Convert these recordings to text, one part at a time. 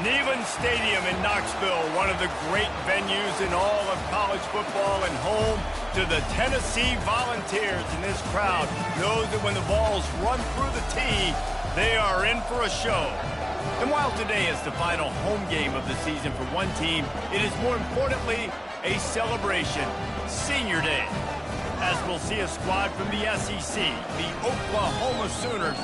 Neyland Stadium in Knoxville, one of the great venues in all of college football and home to the Tennessee Volunteers. And this crowd knows that when the balls run through the tee, they are in for a show. And while today is the final home game of the season for one team, it is more importantly a celebration, Senior Day. As we'll see a squad from the SEC, the Oklahoma Sooners,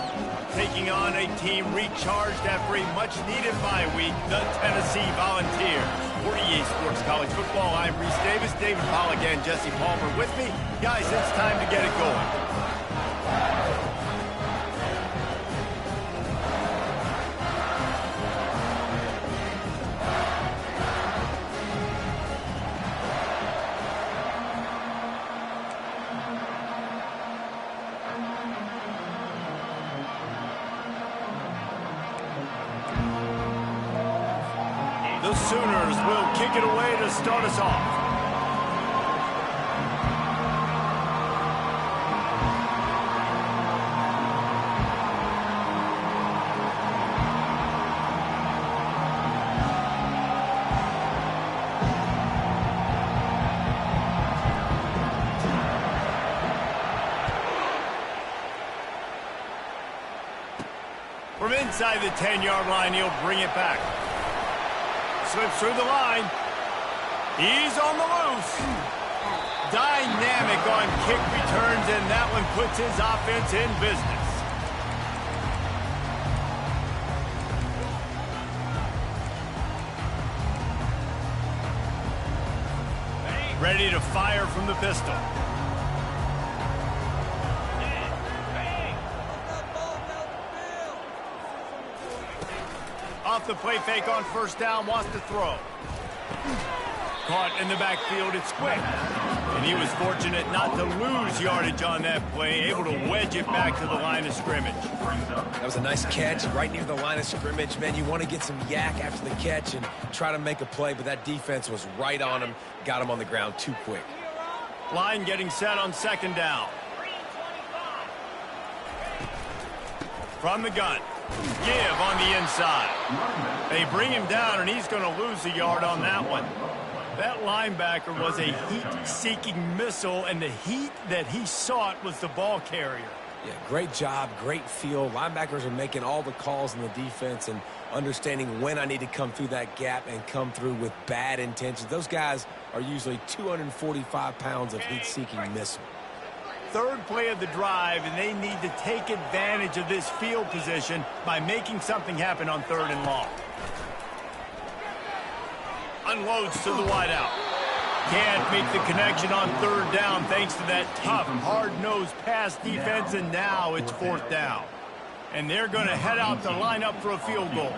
taking on a team recharged after a much-needed bye week, the Tennessee Volunteers. For EA Sports College Football, I'm Reese Davis, David Pollock, and Jesse Palmer with me. Guys, it's time to get it going. The Sooners will kick it away to start us off. From inside the 10-yard line, he'll bring it back. Slips through the line. He's on the loose. Dynamic on kick returns, and that one puts his offense in business. Ready to fire from the pistol. Off the play fake on first down, wants to throw. Caught in the backfield, it's quick. And he was fortunate not to lose yardage on that play, able to wedge it back to the line of scrimmage. That was a nice catch right near the line of scrimmage. Man, you want to get some yak after the catch and try to make a play, but that defense was right on him, got him on the ground too quick. Line getting set on second down. From the gun. Give on the inside. They bring him down, and he's going to lose a yard on that one. That linebacker was a heat-seeking missile, and the heat that he sought was the ball carrier. Yeah, great job, great feel. Linebackers are making all the calls in the defense and understanding when I need to come through that gap and come through with bad intentions. Those guys are usually 245 pounds of heat-seeking missile. Third play of the drive, and they need to take advantage of this field position by making something happen on third and long. Unloads to the wideout. Can't make the connection on third down thanks to that tough, hard-nosed pass defense, and now it's fourth down. And they're going to head out to line up for a field goal.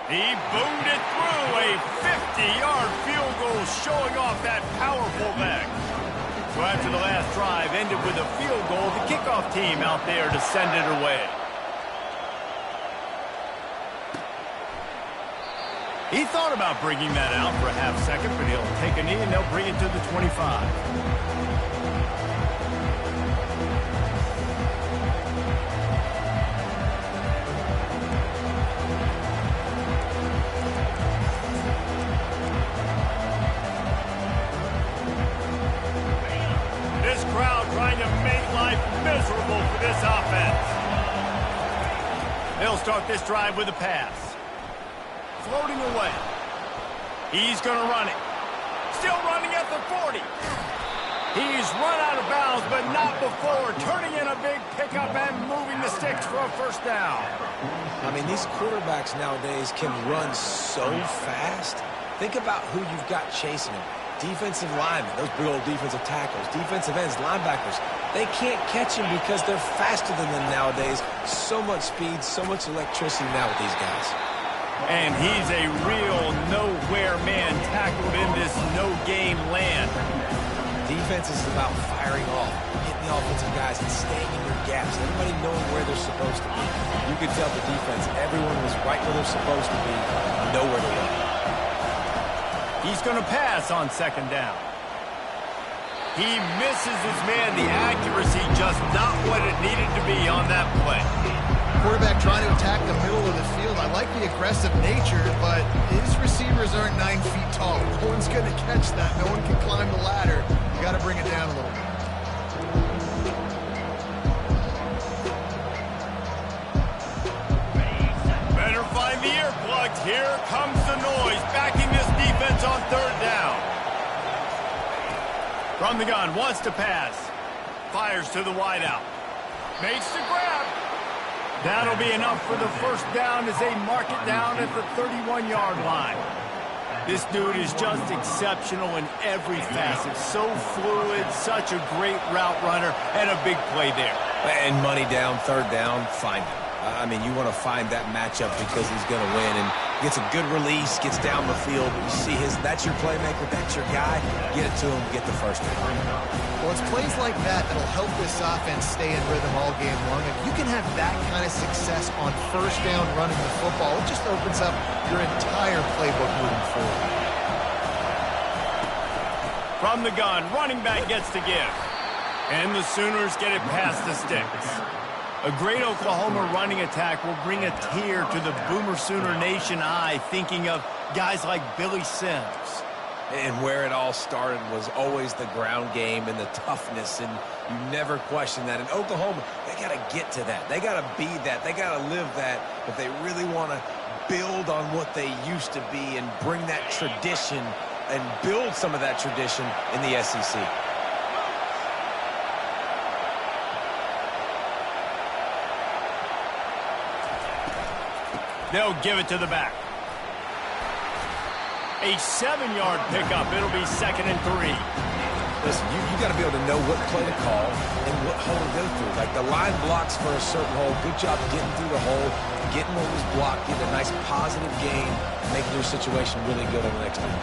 He boomed it through, a 50-yard field goal showing off that powerful back. So after the last drive ended with a field goal, the kickoff team out there to send it away. He thought about bringing that out for a half second, but he'll take a knee and they'll bring it to the 25. Trying to make life miserable for this offense. They'll start this drive with a pass. Floating away. He's going to run it. Still running at the 40. He's run out of bounds, but not before turning in a big pickup and moving the sticks for a first down. I mean, these quarterbacks nowadays can run so fast. Think about who you've got chasing them. Defensive linemen, those big old defensive tackles, defensive ends, linebackers, they can't catch him because they're faster than them nowadays. So much speed, so much electricity now with these guys. And he's a real nowhere man tackled in this no-game land. Defense is about firing off, hitting the offensive guys and staying in your gaps, everybody knowing where they're supposed to be. You could tell the defense, everyone was right where they're supposed to be, nowhere to run. He's going to pass on second down. He misses his man. The accuracy just not what it needed to be on that play. Quarterback trying to attack the middle of the field. I like the aggressive nature, but his receivers aren't 9 feet tall. No one's going to catch that. No one can climb the ladder. You got to bring it down a little bit. Better find the earplugs. Here comes the noise, backing this defense on third down. From the gun, wants to pass. Fires to the wideout. Makes the grab. That'll be enough for the first down as they mark it down at the 31-yard line. This dude is just exceptional in every facet. So fluid, such a great route runner, and a big play there. And money down, third down, find him. I mean, you want to find that matchup because he's going to win. And gets a good release, gets down the field. You see that's your playmaker, that's your guy. Get it to him, get the first down. Well, it's plays like that that'll help this offense stay in rhythm all game long. If you can have that kind of success on first down running the football, it just opens up your entire playbook moving forward. From the gun, running back gets the give. And the Sooners get it past the sticks. A great Oklahoma running attack will bring a tear to the Boomer Sooner Nation eye, thinking of guys like Billy Sims. And where it all started was always the ground game and the toughness, and you never question that. In Oklahoma, they got to get to that. They got to be that. They got to live that if they really want to build on what they used to be and bring that tradition and build some of that tradition in the SEC. They'll give it to the back. A 7-yard pickup. It'll be 2nd and 3. Listen, you got to be able to know what play to call and what hole to go through. Like the line blocks for a certain hole. Good job getting through the hole, getting what was blocked, getting a nice positive gain, making your situation really good on the next time.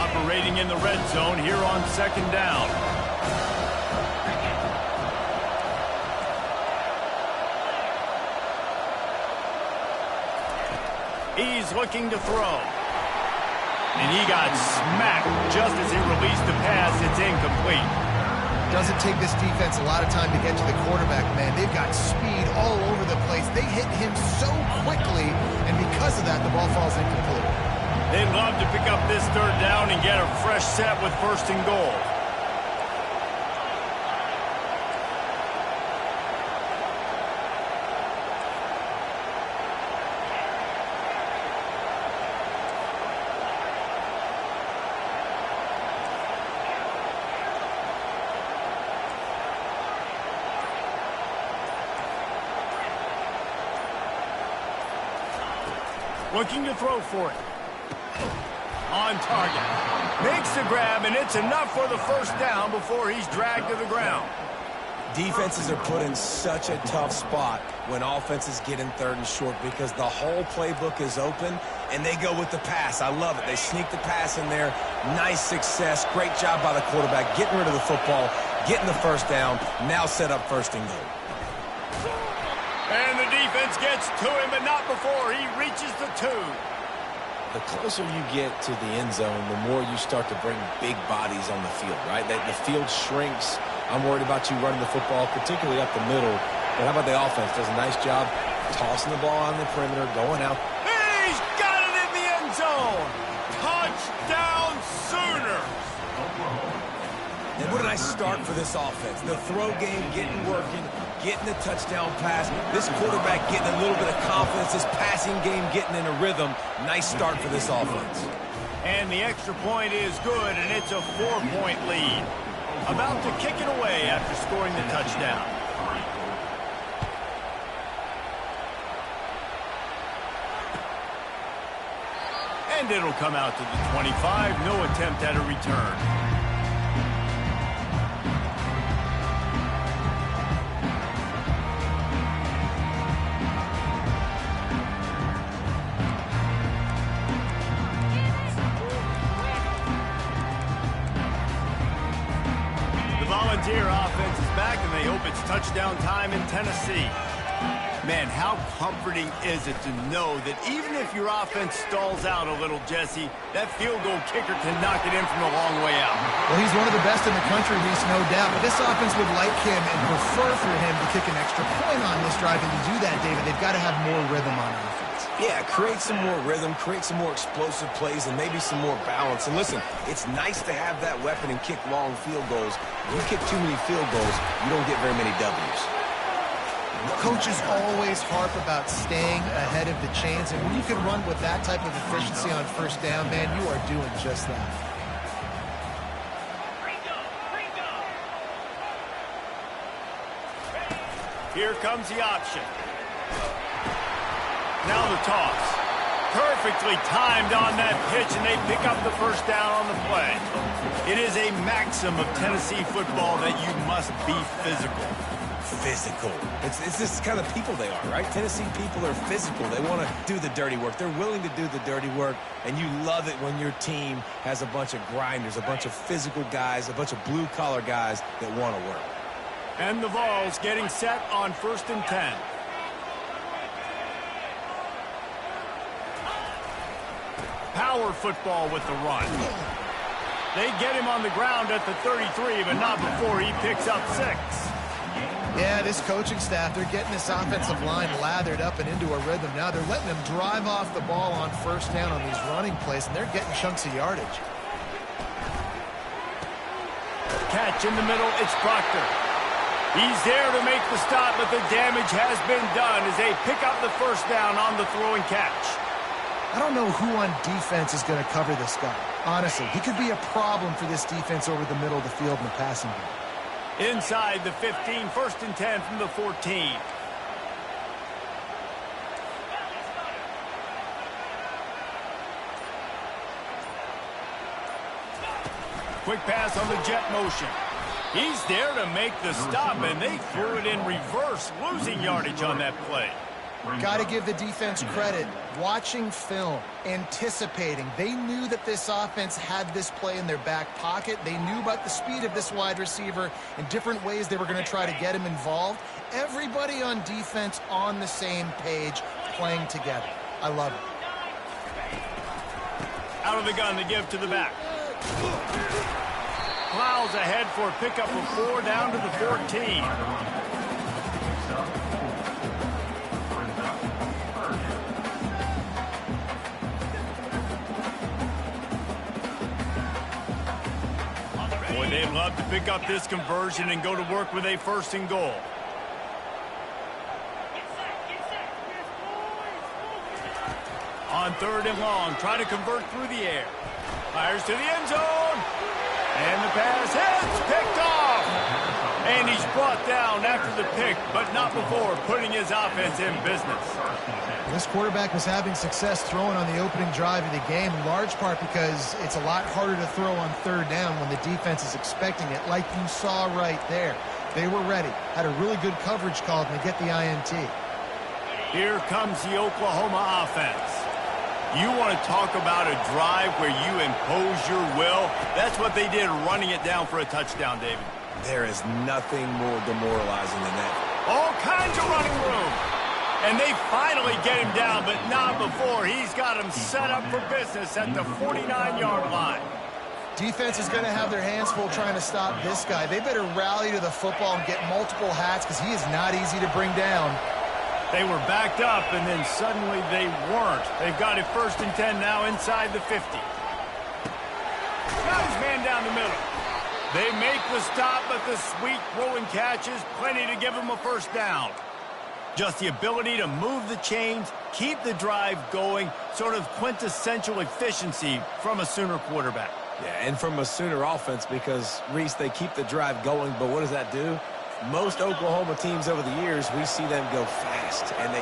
Operating in the red zone here on 2nd down. He's looking to throw. And he got smacked just as he released the pass. It's incomplete. Doesn't take this defense a lot of time to get to the quarterback, man. They've got speed all over the place. They hit him so quickly, and because of that, the ball falls incomplete. They'd love to pick up this 3rd down and get a fresh set with 1st and goal. Looking to throw for it. On target. Makes the grab, and it's enough for the 1st down before he's dragged to the ground. Defenses are put in such a tough spot when offenses get in 3rd and short because the whole playbook is open, and they go with the pass. I love it. They sneak the pass in there. Nice success. Great job by the quarterback getting rid of the football, getting the 1st down, now set up 1st and goal. And the defense gets to him, but not before he reaches the 2. The closer you get to the end zone, the more you start to bring big bodies on the field, right? The field shrinks. I'm worried about you running the football, particularly up the middle. But how about the offense? Does a nice job tossing the ball on the perimeter, going out. He's got it in the end zone. Touchdown Sooners. And what a nice start for this offense. The throw game getting working, getting the touchdown pass. This quarterback getting a little bit of confidence. This passing game getting in a rhythm. Nice start for this offense. And the extra point is good, and it's a 4-point lead. About to kick it away after scoring the touchdown. And it'll come out to the 25. No attempt at a return. Volunteer offense is back, and they hope it's touchdown time in Tennessee. Man, how comforting is it to know that even if your offense stalls out a little, Jesse, that field goal kicker can knock it in from a long way out. Well, he's one of the best in the country, Reese, no doubt. But this offense would like him and prefer for him to kick an extra point on this drive. And to do that, David, they've got to have more rhythm on offense. Yeah, create some more rhythm, create some more explosive plays, and maybe some more balance. And listen, it's nice to have that weapon and kick long field goals. You kick too many field goals, you don't get very many W's. Coaches always harp about staying ahead of the chains, and when you can run with that type of efficiency on first down, man, you are doing just that. Here comes the option. Now the toss. Perfectly timed on that pitch, and they pick up the first down on the play. It is a maxim of Tennessee football that you must be physical. Physical. It's this kind of people they are, right? Tennessee people are physical. They want to do the dirty work. They're willing to do the dirty work, and you love it when your team has a bunch of grinders, a bunch of physical guys, a bunch of blue-collar guys that want to work. And the Vols getting set on 1st and 10. Power football with the run. They get him on the ground at the 33, but not before he picks up 6. Yeah, this coaching staff, they're getting this offensive line lathered up and into a rhythm. Now they're letting them drive off the ball on first down on these running plays, and they're getting chunks of yardage. Catch in the middle, it's Proctor. He's there to make the stop, but the damage has been done as they pick up the first down on the throw and catch. I don't know who on defense is going to cover this guy. Honestly, he could be a problem for this defense over the middle of the field in the passing game. Inside the 15, 1st and 10 from the 14. Quick pass on the jet motion. He's there to make the stop, and they threw it in reverse, losing yardage on that play. Got to give the defense credit. Watching film, anticipating. They knew that this offense had this play in their back pocket. They knew about the speed of this wide receiver and different ways they were going to try to get him involved. Everybody on defense on the same page, playing together. I love it. Out of the gun to give to the back. Plows ahead for a pickup of 4 down to the 14. Boy, they'd love to pick up this conversion and go to work with a 1st and goal. On 3rd and long, trying to convert through the air. Fires to the end zone. And the pass hits, picked off. And he's brought down after the pick, but not before putting his offense in business. This quarterback was having success throwing on the opening drive of the game, in large part because it's a lot harder to throw on 3rd down when the defense is expecting it, like you saw right there. They were ready, had a really good coverage call, and they get the INT. Here comes the Oklahoma offense. You want to talk about a drive where you impose your will? That's what they did, running it down for a touchdown, David. There is nothing more demoralizing than that. All kinds of running room. And they finally get him down, but not before. He's got him set up for business at the 49-yard line. Defense is going to have their hands full trying to stop this guy. They better rally to the football and get multiple hats because he is not easy to bring down. They were backed up, and then suddenly they weren't. They've got it 1st and 10 now inside the 50. Got his man down the middle. They make the stop, but the sweet throw and catch is plenty to give them a 1st down. Just the ability to move the chains, keep the drive going, sort of quintessential efficiency from a Sooner quarterback. Yeah, and from a Sooner offense because, Reese, they keep the drive going, but what does that do? Most Oklahoma teams over the years, we see them go fast, and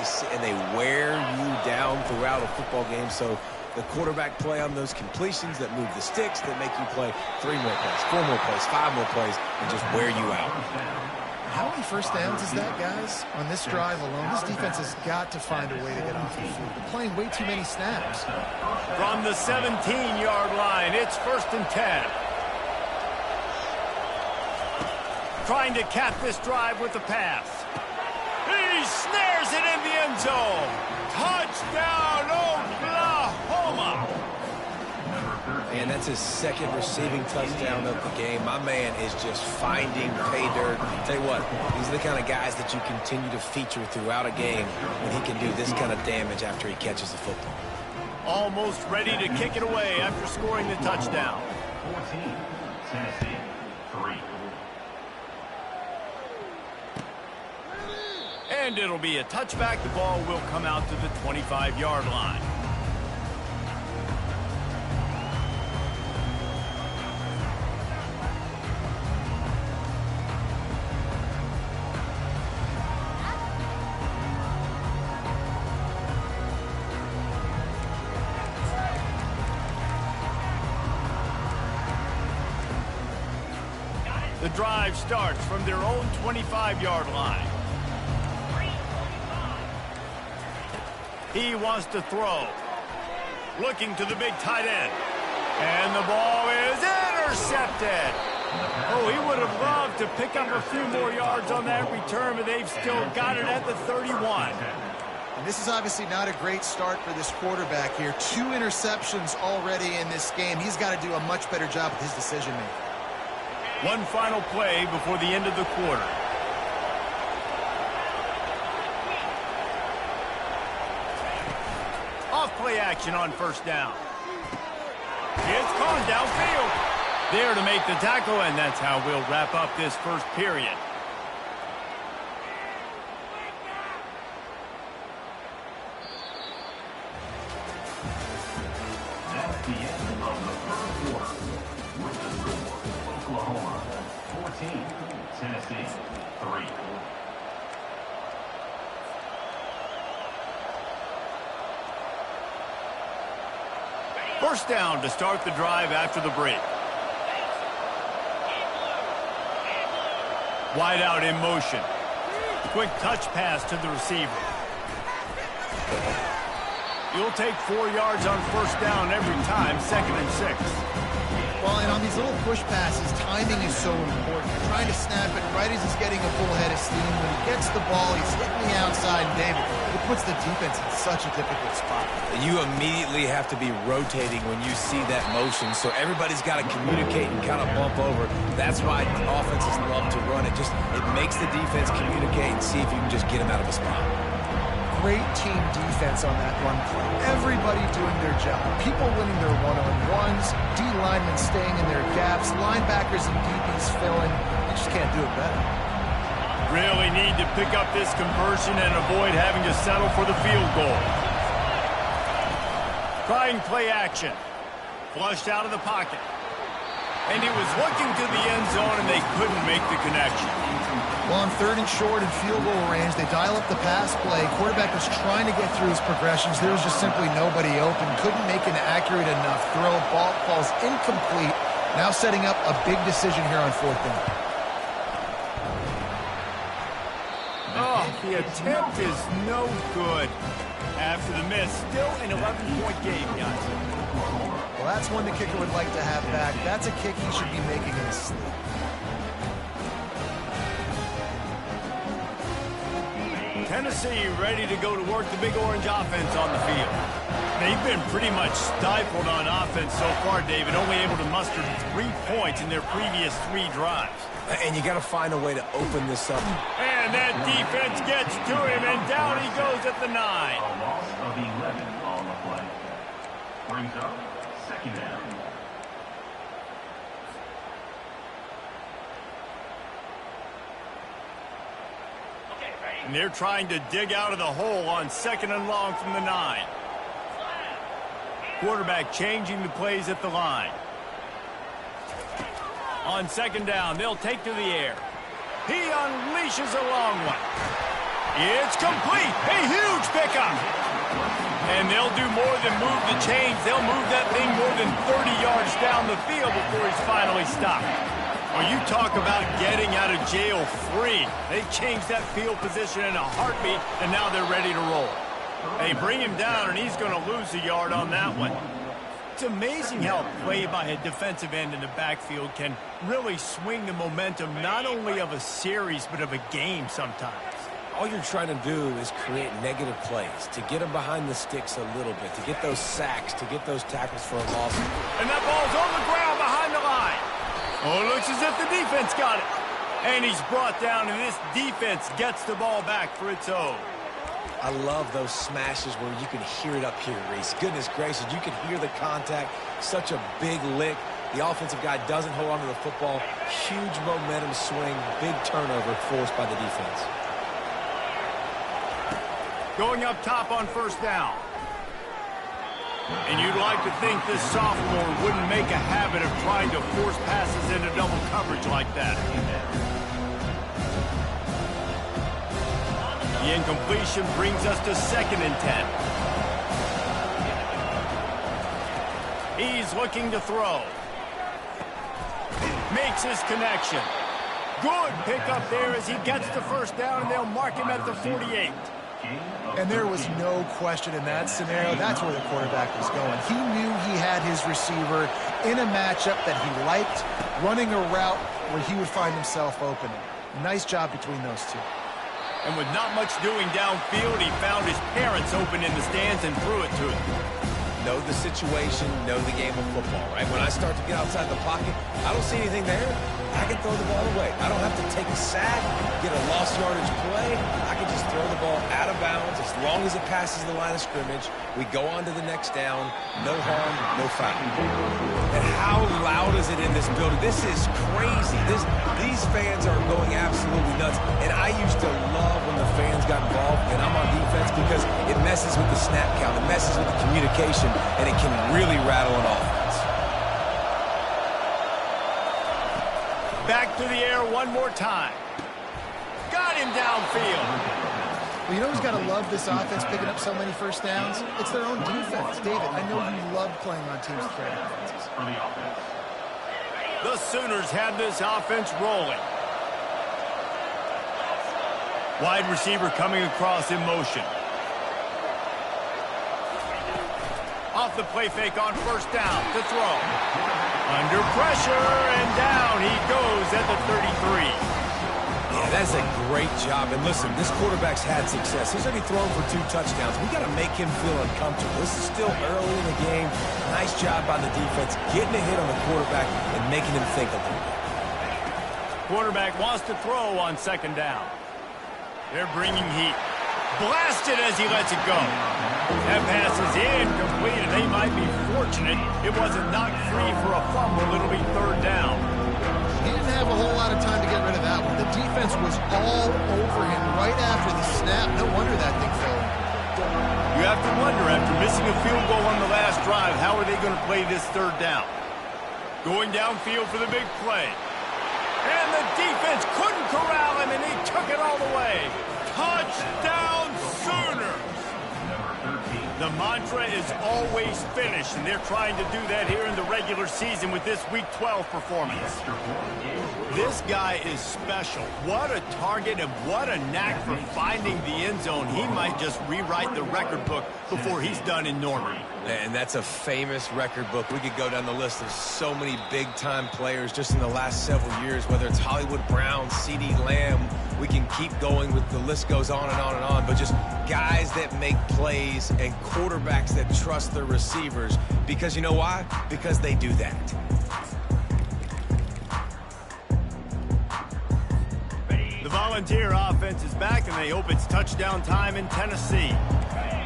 they wear you down throughout a football game. So the quarterback play on those completions that move the sticks, that make you play 3 more plays, 4 more plays, 5 more plays, and just wear you out. How many first downs is that, guys? On this drive alone, this defense has got to find a way to get off the field. They're playing way too many snaps. From the 17-yard line, it's 1st and 10. Trying to cap this drive with the pass. He's snares it in the end zone. Touchdown, Oklahoma. And that's his second receiving touchdown of the game. My man is just finding pay dirt. Tell you what, these are the kind of guys that you continue to feature throughout a game when he can do this kind of damage after he catches the football. Almost ready to kick it away after scoring the touchdown. 14, Tennessee, 3. And it'll be a touchback. The ball will come out to the 25-yard line. The drive starts from their own 25-yard line. He wants to throw. Looking to the big tight end. And the ball is intercepted. Oh, he would have loved to pick up a few more yards on that return, but they've still got it at the 31. And this is obviously not a great start for this quarterback here. 2 interceptions already in this game. He's got to do a much better job with his decision-making. One final play before the end of the quarter. Off-play action on first down. It's gone downfield. There to make the tackle, and that's how we'll wrap up this first period. That's the end of the first quarter. With the score, Oklahoma 14, Tennessee 3. First down to start the drive after the break. Wide out in motion. Quick touch pass to the receiver. You'll take 4 yards on first down every time, 2nd and 6. Well, and on these little push passes, timing is so important. You're trying to snap it right as he's getting a full head of steam. When he gets the ball, he's hitting the outside, and David, it puts the defense in such a difficult spot. You immediately have to be rotating when you see that motion, so everybody's got to communicate and kind of bump over. That's why offenses love to run it. It makes the defense communicate and see if you can just get him out of a spot. Great team defense on that run play. Everybody doing their job. People winning their one-on-ones, D linemen staying in their gaps, linebackers and DBs filling. You just can't do it better. Really need to pick up this conversion and avoid having to settle for the field goal. Trying play action. Flushed out of the pocket. And he was looking to the end zone, and they couldn't make the connection. Well, on 3rd and short and field goal range, they dial up the pass play. Quarterback was trying to get through his progressions. There was just simply nobody open. Couldn't make an accurate enough throw. Ball falls incomplete. Now setting up a big decision here on 4th down. Oh, the attempt is no good. After the miss, still an 11-point game, guys. Well, that's one the kicker would like to have back. That's a kick he should be making in his sleep. Tennessee ready to go to work the Big Orange offense on the field. They've been pretty much stifled on offense so far, David, only able to muster 3 points in their previous 3 drives. And you got to find a way to open this up. And that defense gets to him, and down he goes at the 9. A loss of 11 on the play. Brings up 2nd down. And they're trying to dig out of the hole on 2nd and long from the 9. Quarterback changing the plays at the line. On 2nd down, they'll take to the air. He unleashes a long one. It's complete. A huge pickup. And they'll do more than move the chains. They'll move that thing more than 30 yards down the field before he's finally stopped. Well, you talk about getting out of jail free. They changed that field position in a heartbeat, and now they're ready to roll. They bring him down, and he's going to lose a yard on that one. It's amazing how a play by a defensive end in the backfield can really swing the momentum not only of a series but of a game sometimes. all you're trying to do is create negative plays, to get them behind the sticks a little bit, to get those sacks, to get those tackles for a loss. And that ball's on the ground behind the line. Oh, it looks as if the defense got it. And he's brought down, and this defense gets the ball back for its own. I love those smashes where you can hear it up here, Reese. Goodness gracious, you can hear the contact. Such a big lick. The offensive guy doesn't hold on to the football. Huge momentum swing, big turnover forced by the defense. Going up top on first down. And you'd like to think this sophomore wouldn't make a habit of trying to force passes into double coverage like that. The incompletion brings us to 2nd and 10. He's looking to throw. Makes his connection. Good pickup there as he gets the first down, and they'll mark him at the 48. And there was no question in that scenario. That's where the quarterback was going. He knew he had his receiver in a matchup that he liked, running a route where he would find himself open. Nice job between those two. And with not much doing downfield, he found his parents open in the stands and threw it to him. Know the situation, know the game of football, right? When I start to get outside the pocket, I don't see anything there. I can throw the ball away. I don't have to take a sack, get a lost yardage play. I can just throw the ball out of bounds as long as it passes the line of scrimmage. We go on to the next down. No harm, no foul. And how loud is it in this building? This is crazy. These fans are going absolutely nuts. And I used to love when the fans got involved, and I'm on defense, because it messes with the snap count. It messes with the communication, and it can really rattle an offense. Back to the air one more time. Got him downfield. Well, you know who's got to love this offense picking up so many first downs? It's their own defense. David, I know you love playing on teams with great offenses. The Sooners have this offense rolling. Wide receiver coming across in motion. Off the play fake on first down to throw. Under pressure, and down he goes at the 33. Yeah, that's a great job. And listen, this quarterback's had success. He's already thrown for 2 touchdowns. We got to make him feel uncomfortable. This is still early in the game. Nice job by the defense, getting a hit on the quarterback and making him think a little bit. Quarterback wants to throw on 2nd down. They're bringing heat. Blasted as he lets it go. That pass is incomplete, and they might be fortunate it wasn't knocked free for a fumble. It'll be 3rd down. He didn't have a whole lot of time to get rid of that one. The defense was all over him right after the snap. No wonder that thing fell. You have to wonder, after missing a field goal on the last drive, how are they going to play this 3rd down? Going downfield for the big play. And the defense couldn't corral him, and he took it all the way. Touchdown Sooners! The mantra is always finish, and they're trying to do that here in the regular season with this Week 12 performance. This guy is special. What a target, and what a knack for finding the end zone. He might just rewrite the record book before he's done in Norman. And that's a famous record book. We could go down the list of so many big-time players just in the last several years, whether it's Hollywood Brown, C.D. Lamb. We can keep going with the list goes on and on and on, but just guys that make plays and quarterbacks that trust their receivers. Because you know why? Because they do that. The Volunteer offense is back, and they hope it's touchdown time in Tennessee.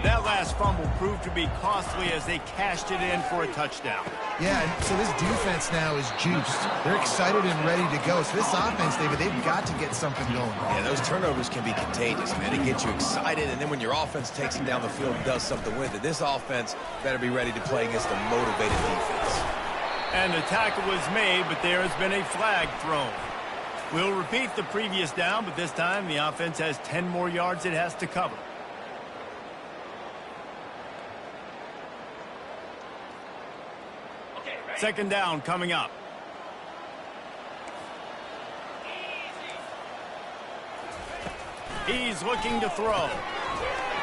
That last fumble proved to be costly as they cashed it in for a touchdown. Yeah, and so this defense now is juiced. They're excited and ready to go. So this offense, David, they've got to get something going. Yeah, those turnovers can be contagious, man. It gets you excited, and then when your offense takes them down the field and does something with it, this offense better be ready to play against a motivated defense. And the tackle was made, but there has been a flag thrown. We'll repeat the previous down, but this time the offense has 10 more yards it has to cover. Second down coming up. He's looking to throw.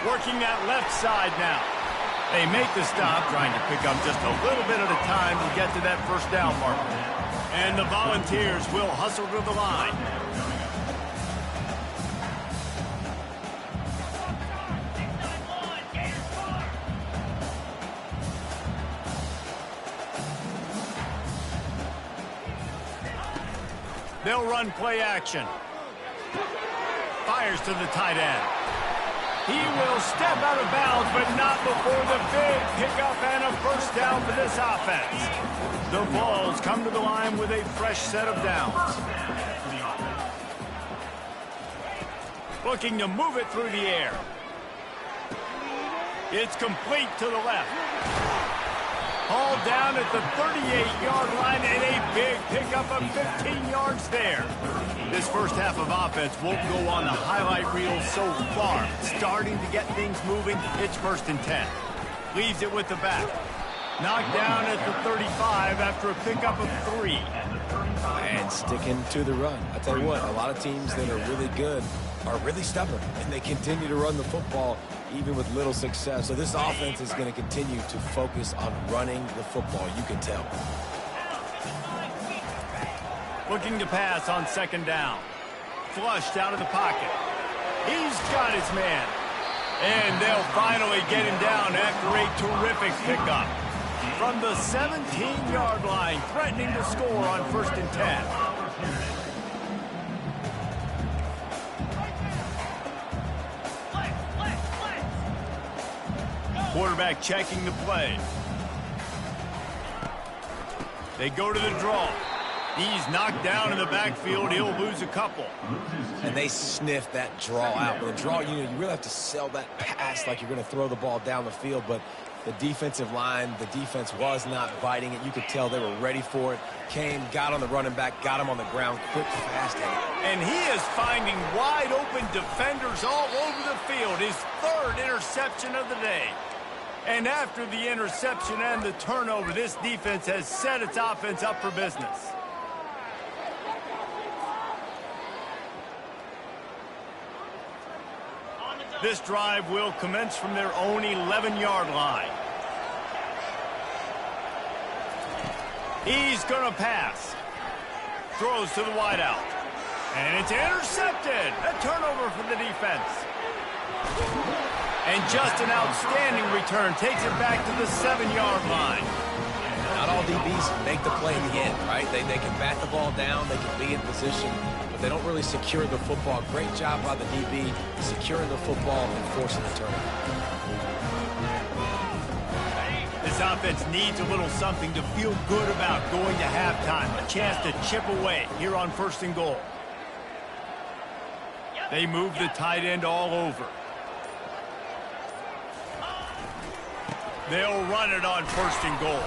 Working that left side now. They make the stop, trying to pick up just a little bit at a time to get to that first down marker. And the Volunteers will hustle to the line. They'll run play action. Fires to the tight end. He will step out of bounds, but not before the big pickup and a first down for this offense. The Vols come to the line with a fresh set of downs. Looking to move it through the air. It's complete to the left. Hauled down at the 38-yard line and a big pickup of 15 yards there. This first half of offense won't go on the highlight reel so far. Starting to get things moving, it's 1st and 10. Leaves it with the back. Knocked down at the 35 after a pickup of 3. And sticking to the run. I tell you what, a lot of teams that are really good are really stubborn, and they continue to run the football even with little success. So this offense is going to continue to focus on running the football, you can tell. Looking to pass on 2nd down. Flushed out of the pocket. He's got his man. And they'll finally get him down after a terrific pickup. From the 17-yard line, threatening to score on 1st and 10. Quarterback checking the play. They go to the draw. He's knocked down in the backfield. He'll lose a couple. And they sniff that draw out. With a draw, you really have to sell that pass like you're going to throw the ball down the field. But the defensive line, the defense was not biting it. You could tell they were ready for it. Came, got on the running back, got him on the ground, quick, fast. And he is finding wide open defenders all over the field. His 3rd interception of the day. And after the interception and the turnover, this defense has set its offense up for business. This drive will commence from their own 11-yard line. He's going to pass. Throws to the wideout. And it's intercepted. A turnover for the defense. And just an outstanding return. Takes it back to the 7-yard line. Not all DBs make the play in the end, right? They can bat the ball down. They can be in position. But they don't really secure the football. Great job by the DB securing the football and forcing the turnover. This offense needs a little something to feel good about going to halftime. A chance to chip away here on 1st and goal. They move the tight end all over. They'll run it on 1st and goal.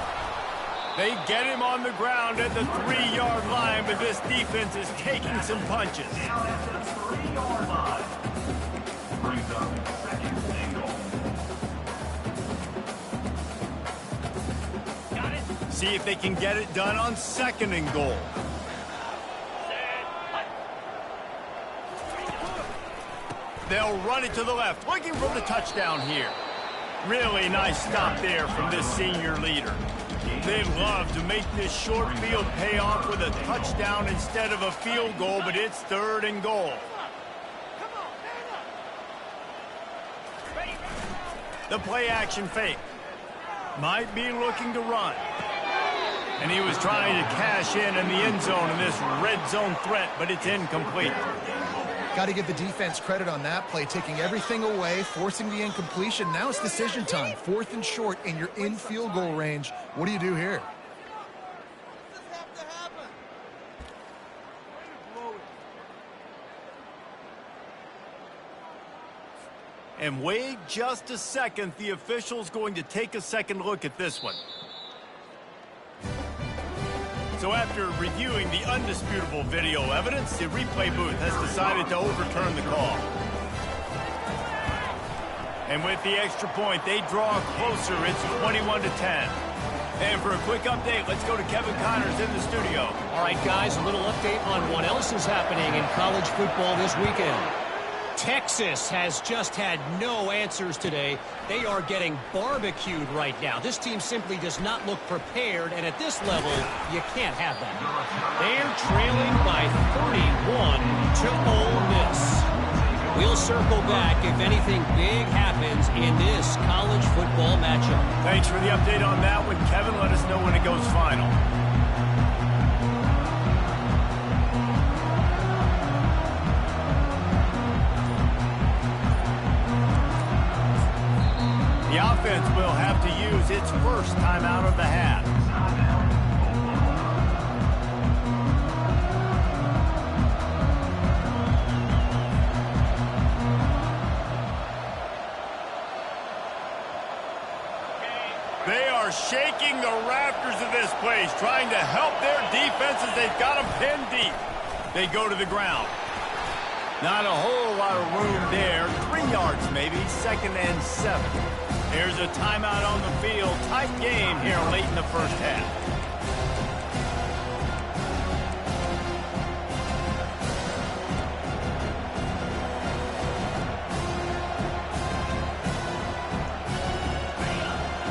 They get him on the ground at the 3-yard line, but this defense is taking some punches. See if they can get it done on 2nd and goal. They'll run it to the left, looking for the touchdown here. Really nice stop there from this senior leader. They'd love to make this short field pay off with a touchdown instead of a field goal, but it's 3rd and goal. The play action fake. Might be looking to run. And he was trying to cash in the end zone in this red zone threat, but it's incomplete. Got to give the defense credit on that play, taking everything away, forcing the incompletion. Now it's decision time. 4th and short, and you're in field goal range. What do you do here? And wait just a second. The official's going to take a second look at this one. So after reviewing the undisputable video evidence, the replay booth has decided to overturn the call. And with the extra point, they draw closer. It's 21-10. And for a quick update, let's go to Kevin Connors in the studio. All right, guys, a little update on what else is happening in college football this weekend. Texas has just had no answers today. They are getting barbecued right now. This team simply does not look prepared, and at this level, you can't have that. They're trailing by 31 to Ole Miss. We'll circle back if anything big happens in this college football matchup. Thanks for the update on that one, Kevin. Let us know when it goes final. The offense will have to use its first timeout of the half. They are shaking the rafters of this place, trying to help their defense as they've got them pinned deep. They go to the ground. Not a whole lot of room there. 3 yards maybe, 2nd and 7. Here's a timeout on the field. Tight game here late in the first half.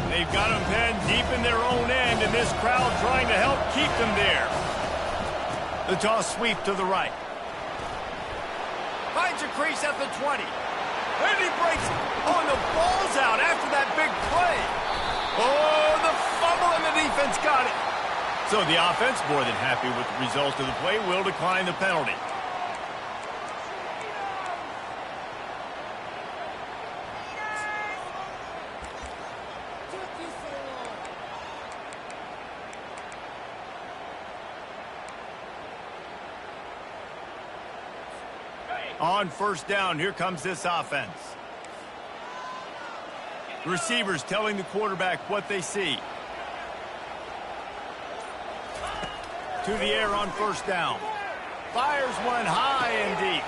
They've got them pinned deep in their own end, and this crowd trying to help keep them there. The toss sweep to the right. Finds a crease at the 20. And he breaks it. Oh, and the ball's out after that big play. Oh, the fumble, and the defense got it. So the offense, more than happy with the result of the play, will decline the penalty. On first down, here comes this offense. Receivers telling the quarterback what they see. To the air on first down. Fires one high and deep.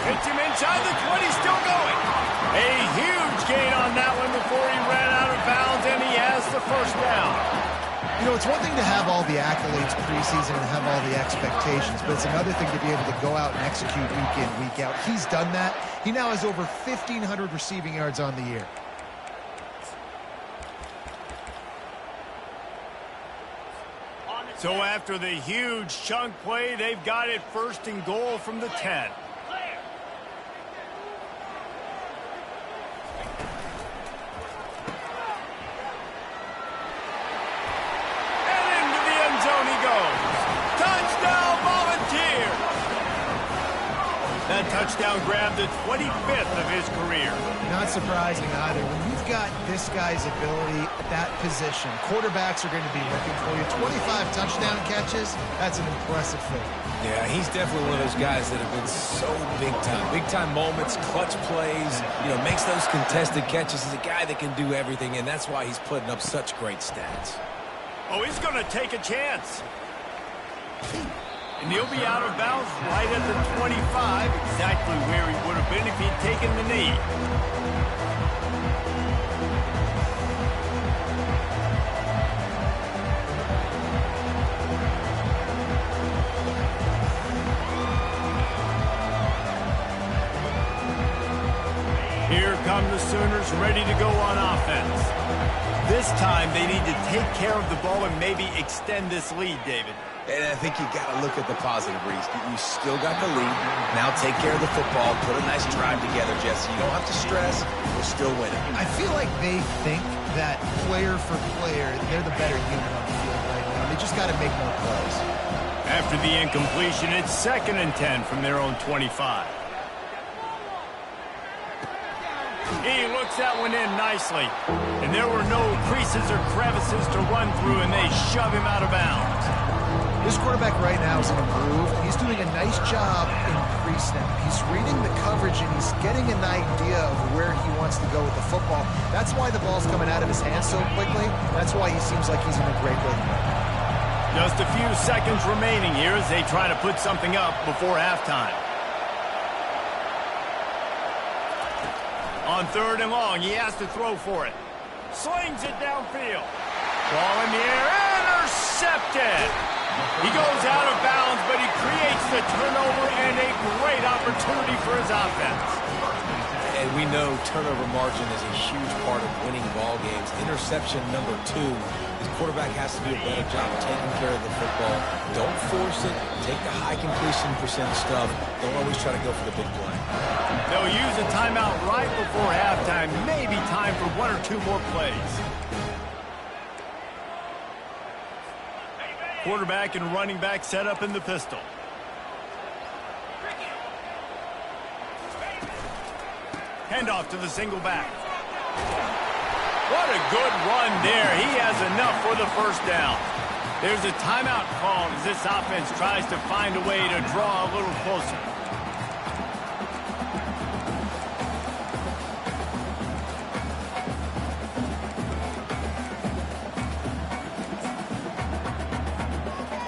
Hits him inside the 20, still going. A huge gain on that one before he ran out of bounds, and he has the first down. You know, it's one thing to have all the accolades preseason and have all the expectations, but it's another thing to be able to go out and execute week in, week out. He's done that. He now has over 1,500 receiving yards on the year. So after the huge chunk play, they've got it 1st and goal from the 10. That touchdown grabbed the 25th of his career. Not surprising either. When you've got this guy's ability at that position, quarterbacks are going to be looking for you. 25 touchdown catches, that's an impressive thing. Yeah, he's definitely one of those guys that have been so big time. Big time moments, clutch plays, makes those contested catches. He's a guy that can do everything, and that's why he's putting up such great stats. Oh, he's going to take a chance. And he'll be out of bounds right at the 25, exactly where he would have been if he'd taken the knee. Here come the Sooners ready to go on offense. This time they need to take care of the ball and maybe extend this lead, David. And I think you got to look at the positive, Reese. You still got the lead. Now take care of the football. Put a nice drive together, Jesse. You don't have to stress. We're still winning. I feel like they think that player for player, they're the better unit on the field right now. They just got to make more plays. After the incompletion, it's 2nd and 10 from their own 25. He looks that one in nicely. And there were no creases or crevices to run through, and they shove him out of bounds. This quarterback right now is in a groove. He's doing a nice job in pre-snap. He's reading the coverage, and he's getting an idea of where he wants to go with the football. That's why the ball's coming out of his hands so quickly. That's why he seems like he's in a great rhythm. Just a few seconds remaining here as they try to put something up before halftime. On 3rd and long, he has to throw for it. Slings it downfield. Ball in the air, intercepted. He goes out of bounds, but he creates the turnover and a great opportunity for his offense. And we know turnover margin is a huge part of winning ball games. Interception number 2. His quarterback has to do a better job taking care of the football. Don't force it. Take the high completion percent stuff. Don't always try to go for the big play. They'll use a timeout right before halftime. Maybe time for 1 or 2 more plays. Quarterback and running back set up in the pistol. Handoff to the single back. What a good run there. He has enough for the first down. There's a timeout called as this offense tries to find a way to draw a little closer.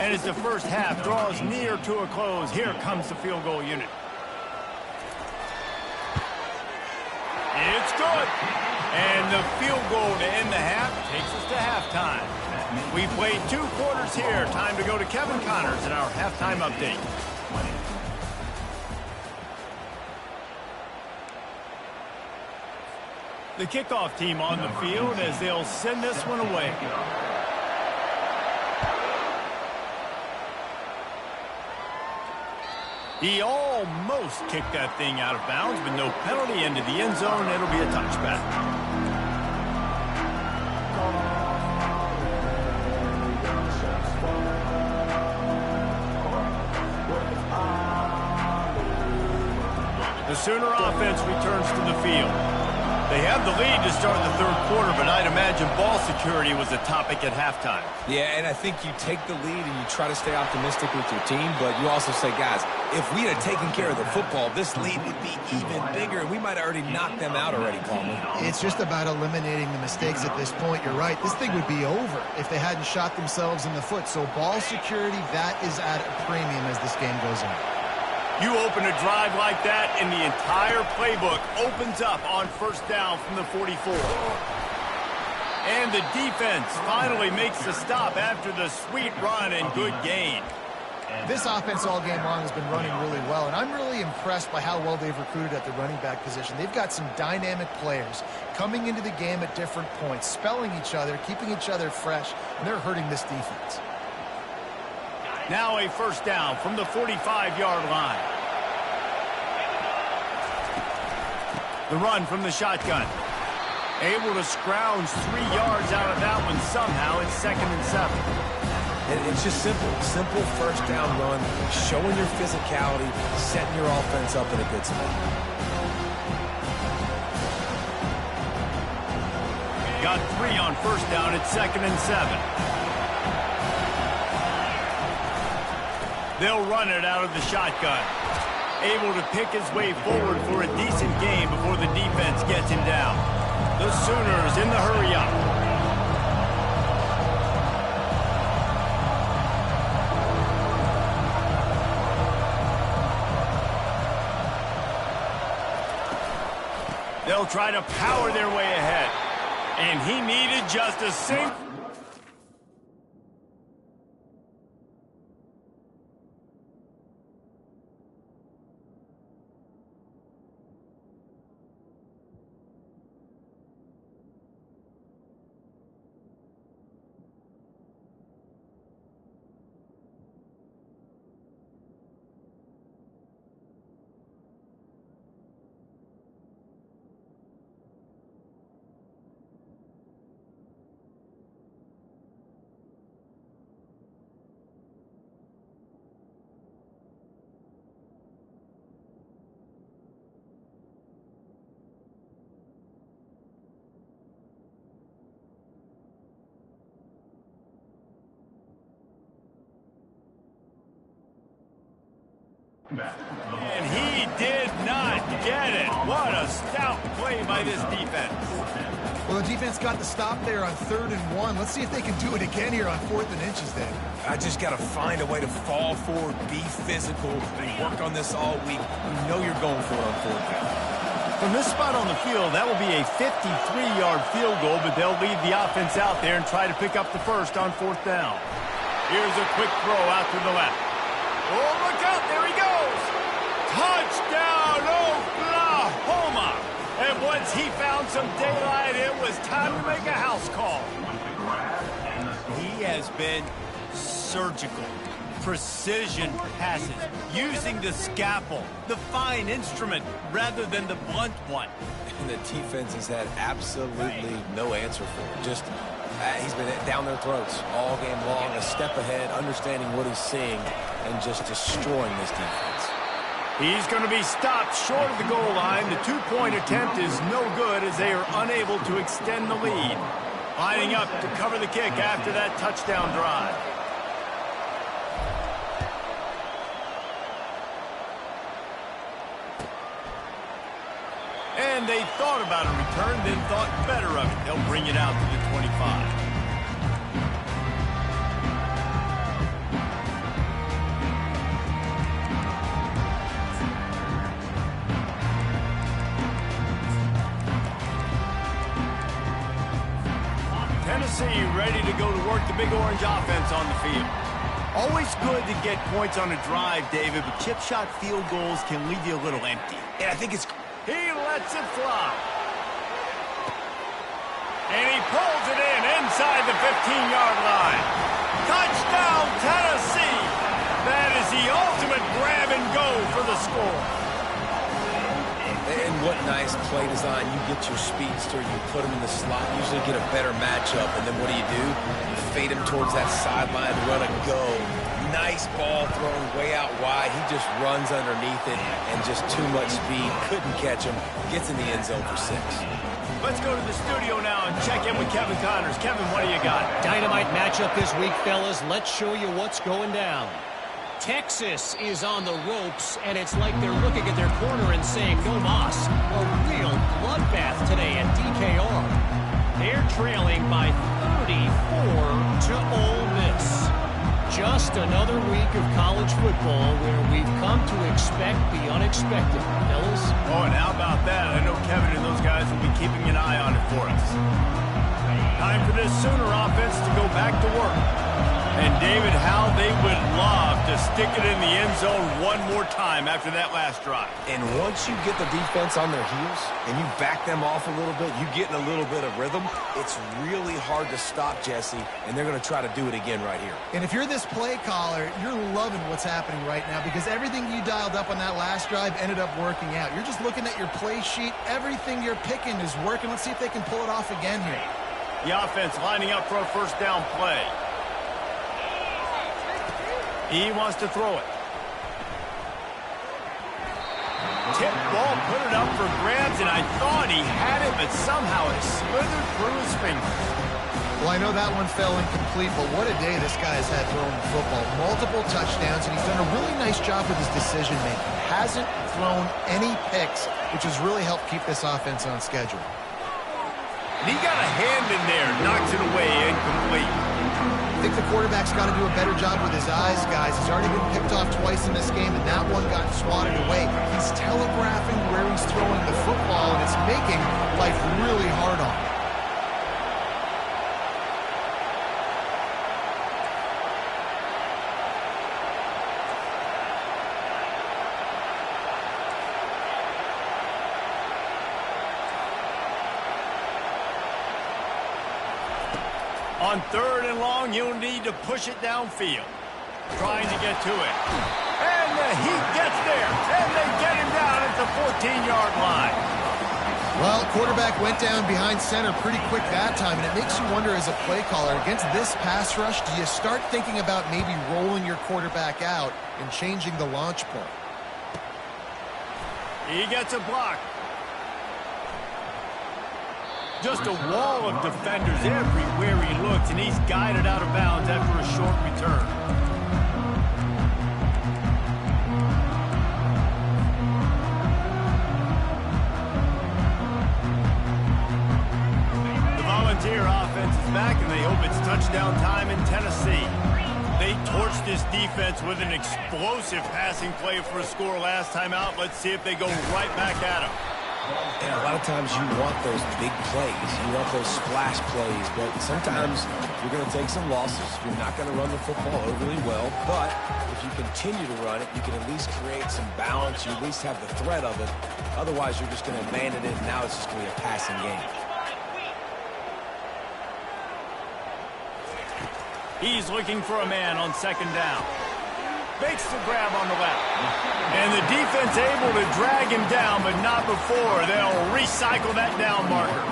And as the first half draws near to a close, here comes the field goal unit. It's good. And the field goal to end the half takes us to halftime. We played 2 quarters here. Time to go to Kevin Connors in our halftime update. The kickoff team on the field as they'll send this one away. He almost kicked that thing out of bounds, but no penalty into the end zone. It'll be a touchback. The Sooner offense returns to the field. They have the lead to start the 3rd quarter, but I'd imagine ball security was a topic at halftime. Yeah, and I think you take the lead and you try to stay optimistic with your team, but you also say, guys, if we had taken care of the football, this lead would be even bigger, and we might have already knocked them out already, Palmer. It's just about eliminating the mistakes at this point. You're right. This thing would be over if they hadn't shot themselves in the foot. So ball security, that is at a premium as this game goes on. You open a drive like that, and the entire playbook opens up on first down from the 44. And the defense finally makes the stop after the sweet run and good gain. This offense all game long has been running really well, and I'm really impressed by how well they've recruited at the running back position. They've got some dynamic players coming into the game at different points, spelling each other, keeping each other fresh, and they're hurting this defense. Now a first down from the 45-yard line. The run from the shotgun. Able to scrounge 3 yards out of that one somehow. It's 2nd and 7. And it's just simple. Simple first down run, showing your physicality, setting your offense up in a good spot. Got 3 on first down. It's 2nd and 7. They'll run it out of the shotgun. Able to pick his way forward for a decent game before the defense gets him down. The Sooners in the hurry-up. They'll try to power their way ahead. And he needed just a single. And he did not get it. What a stout play by this defense. Well, the defense got the stop there on 3rd and 1. Let's see if they can do it again here on 4th and inches then. I just got to find a way to fall forward, be physical, and work on this all week. You know you're going for it on 4th down. From this spot on the field, that will be a 53-yard field goal, but they'll leave the offense out there and try to pick up the first on 4th down. Here's a quick throw out to the left. Oh, look out. There he goes. Touchdown, Oklahoma. And once he found some daylight, it was time to make a house call. He has been surgical. Precision passes, using the scalpel, the fine instrument, rather than the blunt one. And the defense has had absolutely no answer for it. Just, he's been down their throats all game long, a step ahead, understanding what he's seeing, and just destroying this defense. He's going to be stopped short of the goal line. The two-point attempt is no good as they are unable to extend the lead. Lining up to cover the kick after that touchdown drive. And they thought about a return, then thought better of it. They'll bring it out to the 25. Tennessee ready to go to work the Big Orange offense on the field. Always good to get points on a drive, David, but chip shot field goals can leave you a little empty. And I think it's... He lets it fly. And he pulls it in inside the 15-yard line. Touchdown, Tennessee! That is the ultimate grab and go for the score. And what nice play design. You get your speedster, you put him in the slot, usually get a better matchup, and then what do? You fade him towards that sideline, run a go. Nice ball thrown way out wide. He just runs underneath it, and just too much speed. Couldn't catch him. Gets in the end zone for 6. Let's go to the studio now and check in with Kevin Connors. Kevin, what do you got? Dynamite matchup this week, fellas. Let's show you what's going down. Texas is on the ropes, and it's like they're looking at their corner and saying, no mas. A real bloodbath today at DKR. They're trailing by 34 to Ole Miss. Just another week of college football where we've come to expect the unexpected, fellas. Oh, and how about that? I know Kevin and those guys will be keeping an eye on it for us. Time for this Sooner offense to go back to work. And, David, how they would love to stick it in the end zone one more time after that last drive. And once you get the defense on their heels and you back them off a little bit, you get in a little bit of rhythm, it's really hard to stop, Jesse, and they're going to try to do it again right here. And if you're this play caller, you're loving what's happening right now because everything you dialed up on that last drive ended up working out. You're just looking at your play sheet. Everything you're picking is working. Let's see if they can pull it off again here. The offense lining up for a first down play. He wants to throw it. Tip ball, put it up for grabs, and I thought he had it, but somehow it slithered through his fingers. Well, I know that one fell incomplete, but what a day this guy has had throwing the football. Multiple touchdowns, and he's done a really nice job with his decision-making. Hasn't thrown any picks, which has really helped keep this offense on schedule. And he got a hand in there, knocks it away, incomplete. I think the quarterback's got to do a better job with his eyes, guys. He's already been picked off twice in this game, and that one got swatted away. He's telegraphing where he's throwing the football, and it's making life really hard on him. On 3rd and long, you'll need to push it downfield. Trying to get to it. And he gets there. And they get him down at the 14-yard line. Well, quarterback went down behind center pretty quick that time, and it makes you wonder as a play caller, against this pass rush, do you start thinking about maybe rolling your quarterback out and changing the launch point? He gets a block. Just a wall of defenders everywhere he looks, and he's guided out of bounds after a short return. The Volunteer offense is back, and they hope it's touchdown time in Tennessee. They torched this defense with an explosive passing play for a score last time out. Let's see if they go right back at him. And a lot of times you want those big plays. You want those splash plays. But sometimes you're going to take some losses. You're not going to run the football overly well. But if you continue to run it, you can at least create some balance. You at least have the threat of it. Otherwise, you're just going to abandon it, and now it's just going to be a passing game. He's looking for a man on 2nd down. Makes the grab on the left. And the defense able to drag him down, but not before. They'll recycle that down marker.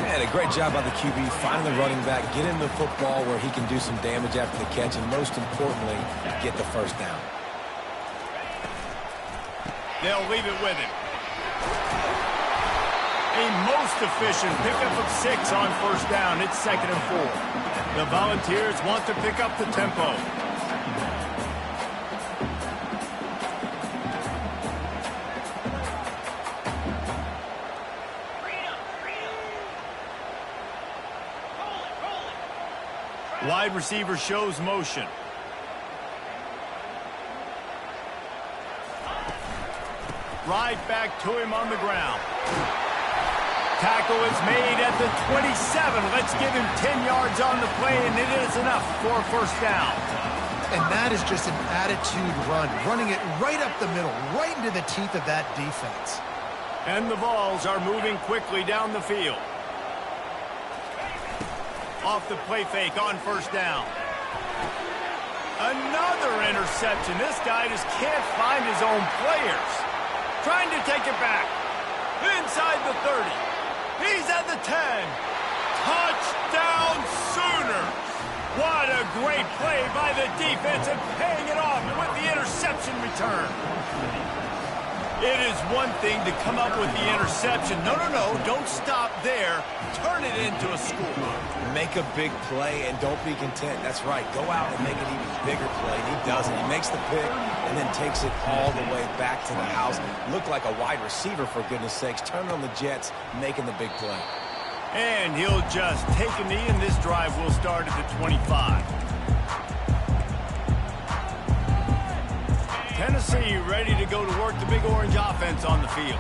And a great job by the QB, finding the running back, get him the football where he can do some damage after the catch, and most importantly, get the first down. They'll leave it with him. A most efficient pickup of 6 on first down. It's 2nd and 4. The Volunteers want to pick up the tempo. Wide receiver shows motion. Right back to him on the ground. Tackle is made at the 27. Let's give him 10 yards on the play, and it is enough for a first down. And that is just an attitude run, running it right up the middle, right into the teeth of that defense. And the Vols are moving quickly down the field. Off the play fake on first down. Another interception. This guy just can't find his own players. Trying to take it back. Inside the 30. He's at the 10. Touchdown Sooners. What a great play by the defense and paying it off with the interception return. It is one thing to come up with the interception. No, don't stop there. Turn it into a score. Make a big play and don't be content. That's right. Go out and make an even bigger play. And he does it. He makes the pick and then takes it all the way back to the house. Looked like a wide receiver, for goodness sakes. Turning on the Jets, making the big play. And he'll just take a knee, and this drive will start at the 25. Tennessee ready to go to work the Big Orange offense on the field.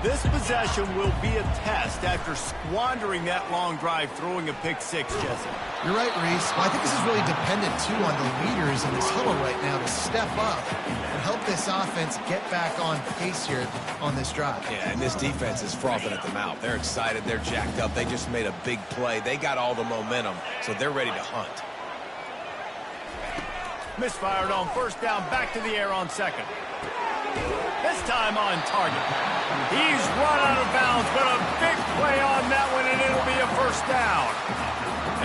This possession will be a test after squandering that long drive, throwing a pick 6, Jesse. You're right, Reese. Well, I think this is really dependent, too, on the leaders in this huddle right now to step up and help this offense get back on pace here on this drive. Yeah, and this defense is frothing at the mouth. They're excited. They're jacked up. They just made a big play. They got all the momentum, so they're ready to hunt. Misfired on first down, back to the air on 2nd. This time on target. He's run out of bounds, but a big play on that one, and it'll be a first down.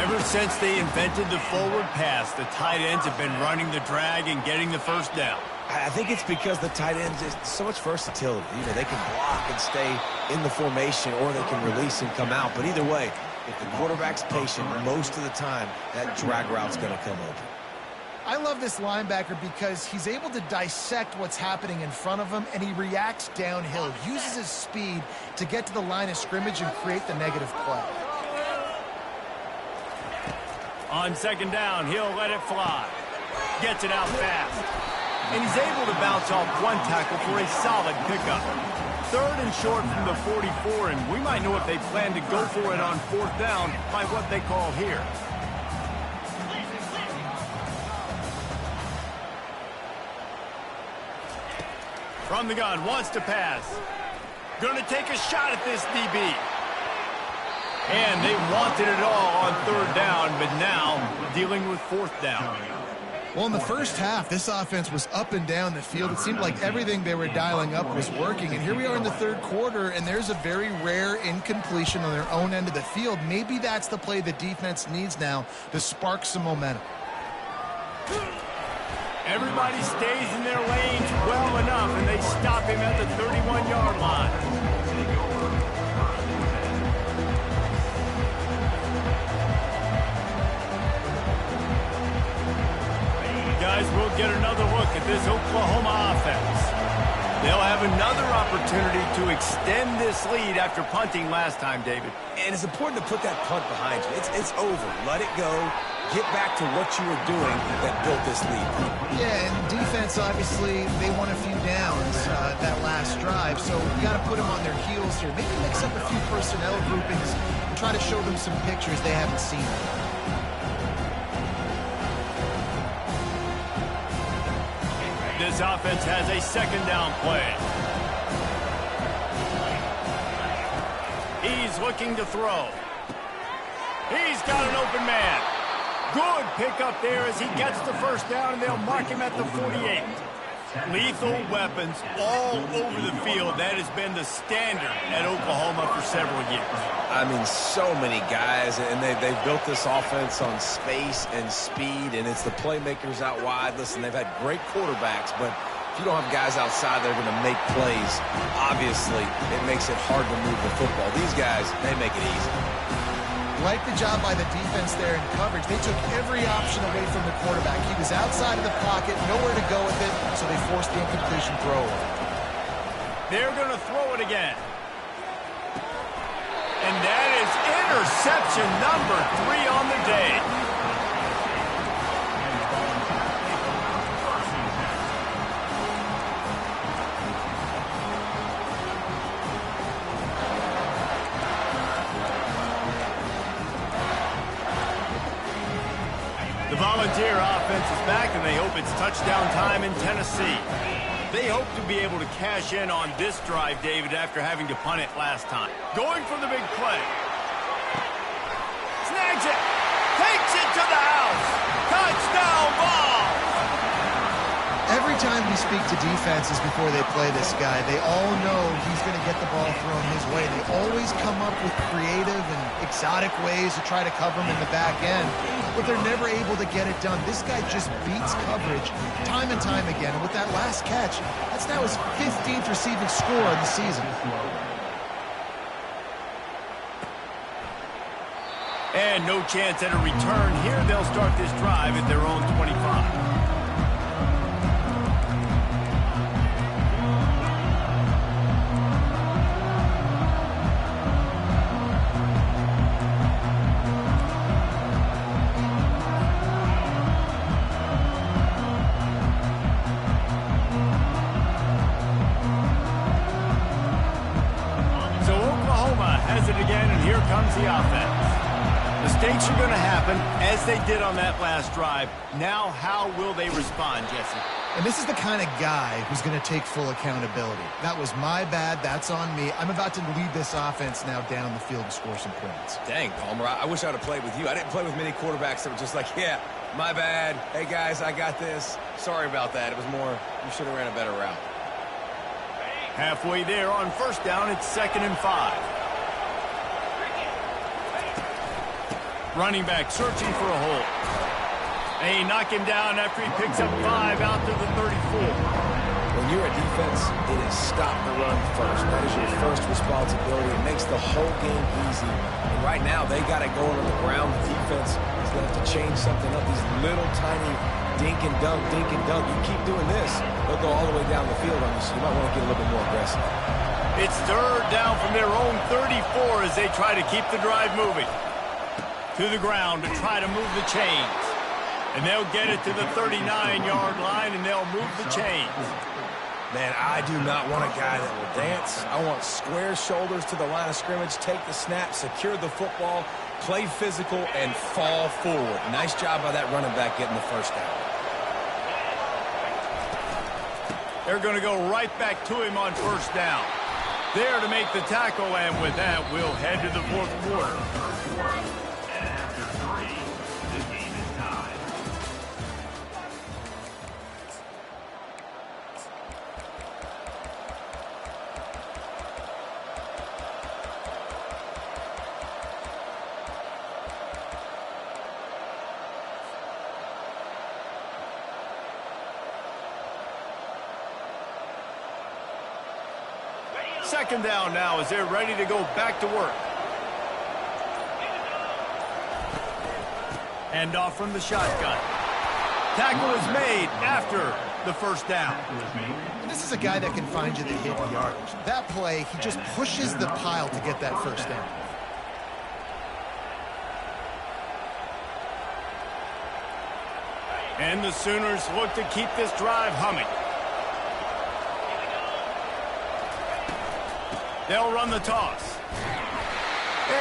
Ever since they invented the forward pass, the tight ends have been running the drag and getting the first down. I think it's because the tight ends is so much versatility. You know, they can block and stay in the formation, or they can release and come out. But either way, if the quarterback's patient, most of the time, that drag route's going to come open. I love this linebacker because he's able to dissect what's happening in front of him, and he reacts downhill, uses his speed to get to the line of scrimmage and create the negative play. On 2nd down, he'll let it fly. Gets it out fast. And he's able to bounce off one tackle for a solid pickup. 3rd and short from the 44, and we might know if they plan to go for it on 4th down by what they call here. From the gun, wants to pass. Gonna take a shot at this DB. And they wanted it all on 3rd down, but now dealing with 4th down. Well, in the first half, this offense was up and down the field. It seemed like everything they were dialing up was working. And here we are in the 3rd quarter, and there's a very rare incompletion on their own end of the field. Maybe that's the play the defense needs now to spark some momentum. Everybody stays in their lanes well enough, and they stop him at the 31-yard line. Guys, we'll get another look at this Oklahoma offense. They'll have another opportunity to extend this lead after punting last time, David. And it's important to put that punt behind you. It's over. Let it go. Get back to what you were doing that built this lead. Yeah, and defense, obviously, they won a few downs that last drive, so you got to put them on their heels here. Maybe mix up a few personnel groupings and try to show them some pictures they haven't seen. This offense has a 2nd down play. He's looking to throw. He's got an open man. Good pickup there as he gets the first down, and they'll mark him at the 48. Lethal weapons all over the field. That has been the standard at Oklahoma for several years. I mean, so many guys, and they've built this offense on space and speed, and it's the playmakers out wide. Listen, they've had great quarterbacks, but If you don't have guys outside that are going to make plays, obviously it makes it hard to move the football. These guys, they make it easy. Like the job by the defense there in coverage. They took every option away from the quarterback. He was outside of the pocket, nowhere to go with it, so they forced the incompletion throw. They're going to throw it again. And that is interception number 3 on the day. The Volunteer offense is back, and they hope it's touchdown time in Tennessee. They hope to be able to cash in on this drive, David, after having to punt it last time. Going for the big play. Snags it. Takes it to the house. Touchdown ball. Every time we speak to defenses before they play this guy, they all know he's going to get the ball thrown his way. They always come up with creative and exotic ways to try to cover him in the back end, but they're never able to get it done. This guy just beats coverage time and time again. And with that last catch, that's now his 15th receiving score of the season. And no chance at a return here. They'll start this drive at their own 25. The offense. Mistakes are going to happen, as they did on that last drive. Now, how will they respond, Jesse? And this is the kind of guy who's going to take full accountability. That was my bad. That's on me. I'm about to lead this offense now down the field and score some points. Dang, Palmer, I wish I would have played with you. I didn't play with many quarterbacks that were just like, yeah, my bad. Hey, guys, I got this. Sorry about that. It was more, you should have ran a better route. Halfway there on first down, it's 2nd and 5. Running back searching for a hole. And he knock him down after he picks up 5 out to the 34. When you're a defense, it is stop the run first. That is your first responsibility. It makes the whole game easy. And right now, they got it going on the ground. The defense is going to have to change something up. These little tiny dink and dunk, dink and dunk. You keep doing this, they'll go all the way down the field on you, so you might want to get a little bit more aggressive. It's 3rd down from their own 34 as they try to keep the drive moving. To the ground to try to move the chains. And they'll get it to the 39-yard line, and they'll move the chains. Man, I do not want a guy that will dance. I want square shoulders to the line of scrimmage, take the snap, secure the football, play physical, and fall forward. Nice job by that running back getting the first down. They're going to go right back to him on first down. There to make the tackle, and with that, we'll head to the 4th quarter. Second down now as they're ready to go back to work. Hand off from the shotgun. Tackle is made after the first down. And this is a guy that can find you the hidden yardage. That play, he just pushes the pile to get that first down. And the Sooners look to keep this drive humming. They'll run the toss.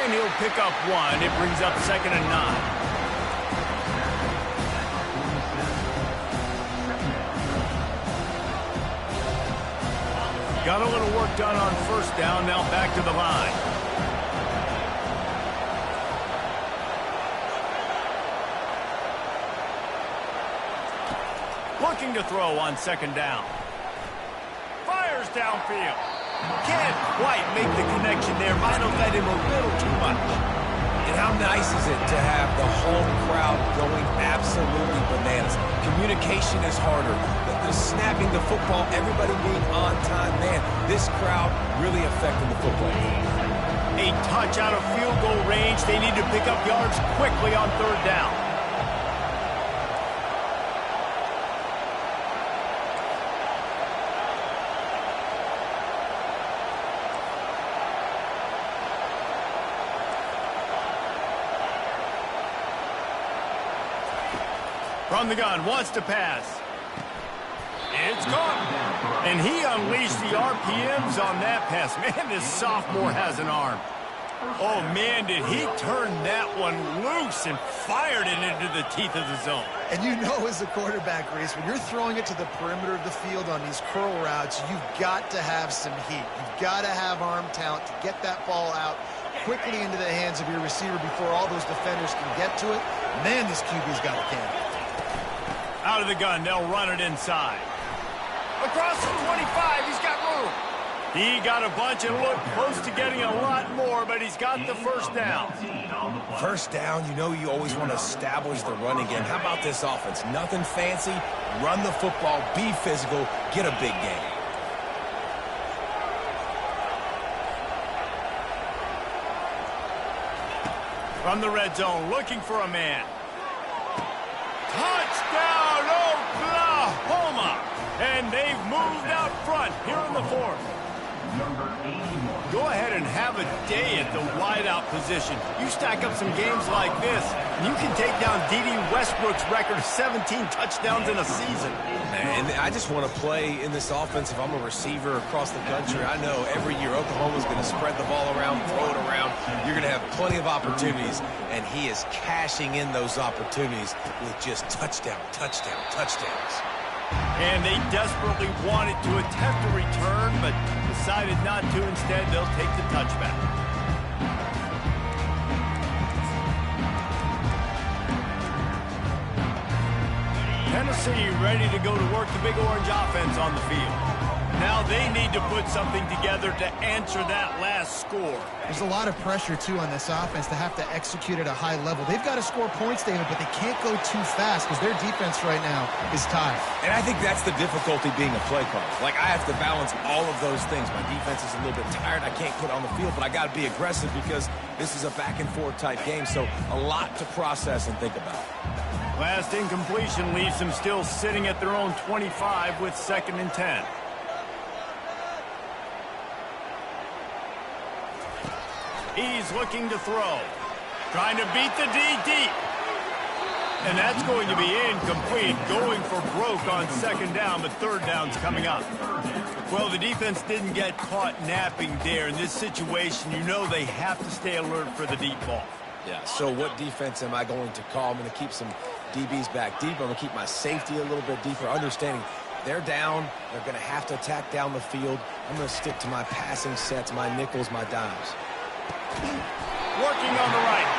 And he'll pick up 1. It brings up 2nd and 9. Got a little work done on first down. Now back to the line. Looking to throw on 2nd down. Fires downfield. Can't quite make the connection there. Might have led him a little too much. And how nice is it to have the home crowd going absolutely bananas. Communication is harder. The snapping the football, everybody being on time. Man, this crowd really affecting the football game. A touch out of field goal range. They need to pick up yards quickly on third down. From the gun, wants to pass. It's gone. And he unleashed the RPMs on that pass. Man, this sophomore has an arm. Oh, man, did he turn that one loose and fired it into the teeth of the zone. And you know as a quarterback, Reese, when you're throwing it to the perimeter of the field on these curl routes, you've got to have some heat. You've got to have arm talent to get that ball out quickly into the hands of your receiver before all those defenders can get to it. Man, this QB's got a cannon. Out of the gun, they'll run it inside. Across the 25, he's got room. He got a bunch and looked close to getting a lot more, but he's got the first down. First down, you know you always want to establish the run again. How about this offense? Nothing fancy. Run the football, be physical, get a big game. From the red zone, looking for a man. Touchdown, Oklahoma! And they've moved out front here in the fourth. Go ahead and have a day at the wideout position. You stack up some games like this, and you can take down D.D. Westbrook's record of 17 touchdowns in a season. And I just want to play in this offense if I'm a receiver across the country. I know every year Oklahoma's going to spread the ball around, throw it around. You're going to have plenty of opportunities, and he is cashing in those opportunities with just touchdowns. And they desperately wanted to attempt a return, but decided not to. Instead, they'll take the touchback. Tennessee ready to go to work the Big Orange offense on the field. Now they need to put something together to answer that last score. There's a lot of pressure, too, on this offense to have to execute at a high level. They've got to score points, David, but they can't go too fast because their defense right now is tired. And I think that's the difficulty being a play caller. Like, I have to balance all of those things. My defense is a little bit tired. I can't put it on the field, but I got to be aggressive because this is a back-and-forth type game, so a lot to process and think about. Last incompletion leaves them still sitting at their own 25 with 2nd and 10. He's looking to throw. Trying to beat the D deep. And that's going to be incomplete. Going for broke on 2nd down, but 3rd down's coming up. Well, the defense didn't get caught napping there. In this situation, you know they have to stay alert for the deep ball. Yeah, so what defense am I going to call? I'm going to keep some DBs back deep. I'm going to keep my safety a little bit deeper, understanding they're down. They're going to have to attack down the field. I'm going to stick to my passing sets, my nickels, my dimes. Working on the right.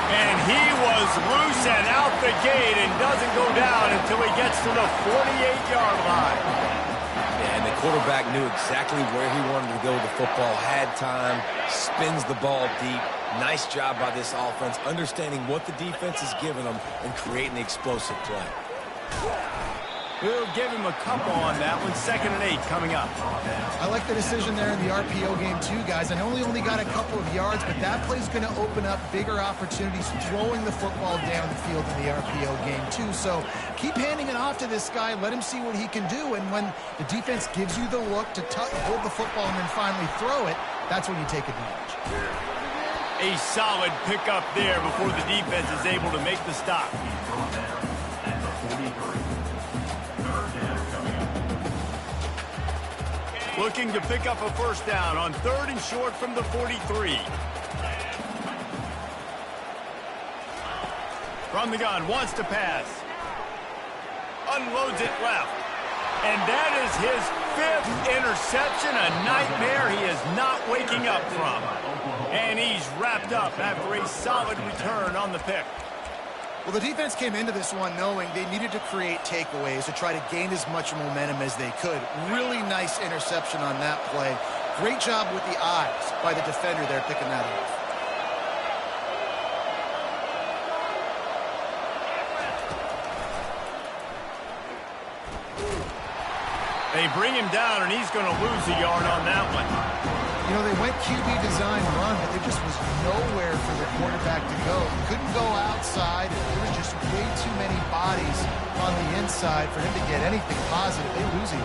And he was loose and out the gate and doesn't go down until he gets to the 48-yard line. Yeah, and the quarterback knew exactly where he wanted to go with the football, had time, spins the ball deep. Nice job by this offense, understanding what the defense is giving them and creating the explosive play. We'll give him a couple on that one. 2nd and 8 coming up. I like the decision there in the RPO game, too, guys. I know he only got a couple of yards, but that play's going to open up bigger opportunities throwing the football down the field in the RPO game, too. So keep handing it off to this guy. Let him see what he can do. And when the defense gives you the look to hold the football and then finally throw it, that's when you take advantage. A solid pickup there before the defense is able to make the stop. Looking to pick up a 1st down on 3rd and short from the 43. From the gun, wants to pass. Unloads it left. And that is his 5th interception, a nightmare he is not waking up from. And he's wrapped up after a solid return on the pick. Well, the defense came into this one knowing they needed to create takeaways to try to gain as much momentum as they could. Really nice interception on that play. Great job with the eyes by the defender there picking that off. They bring him down, and he's going to lose a yard on that one. You know, they went QB design run, but there just was nowhere for the quarterback to go. He couldn't go outside, and there was just way too many bodies on the inside for him to get anything positive. They lose him.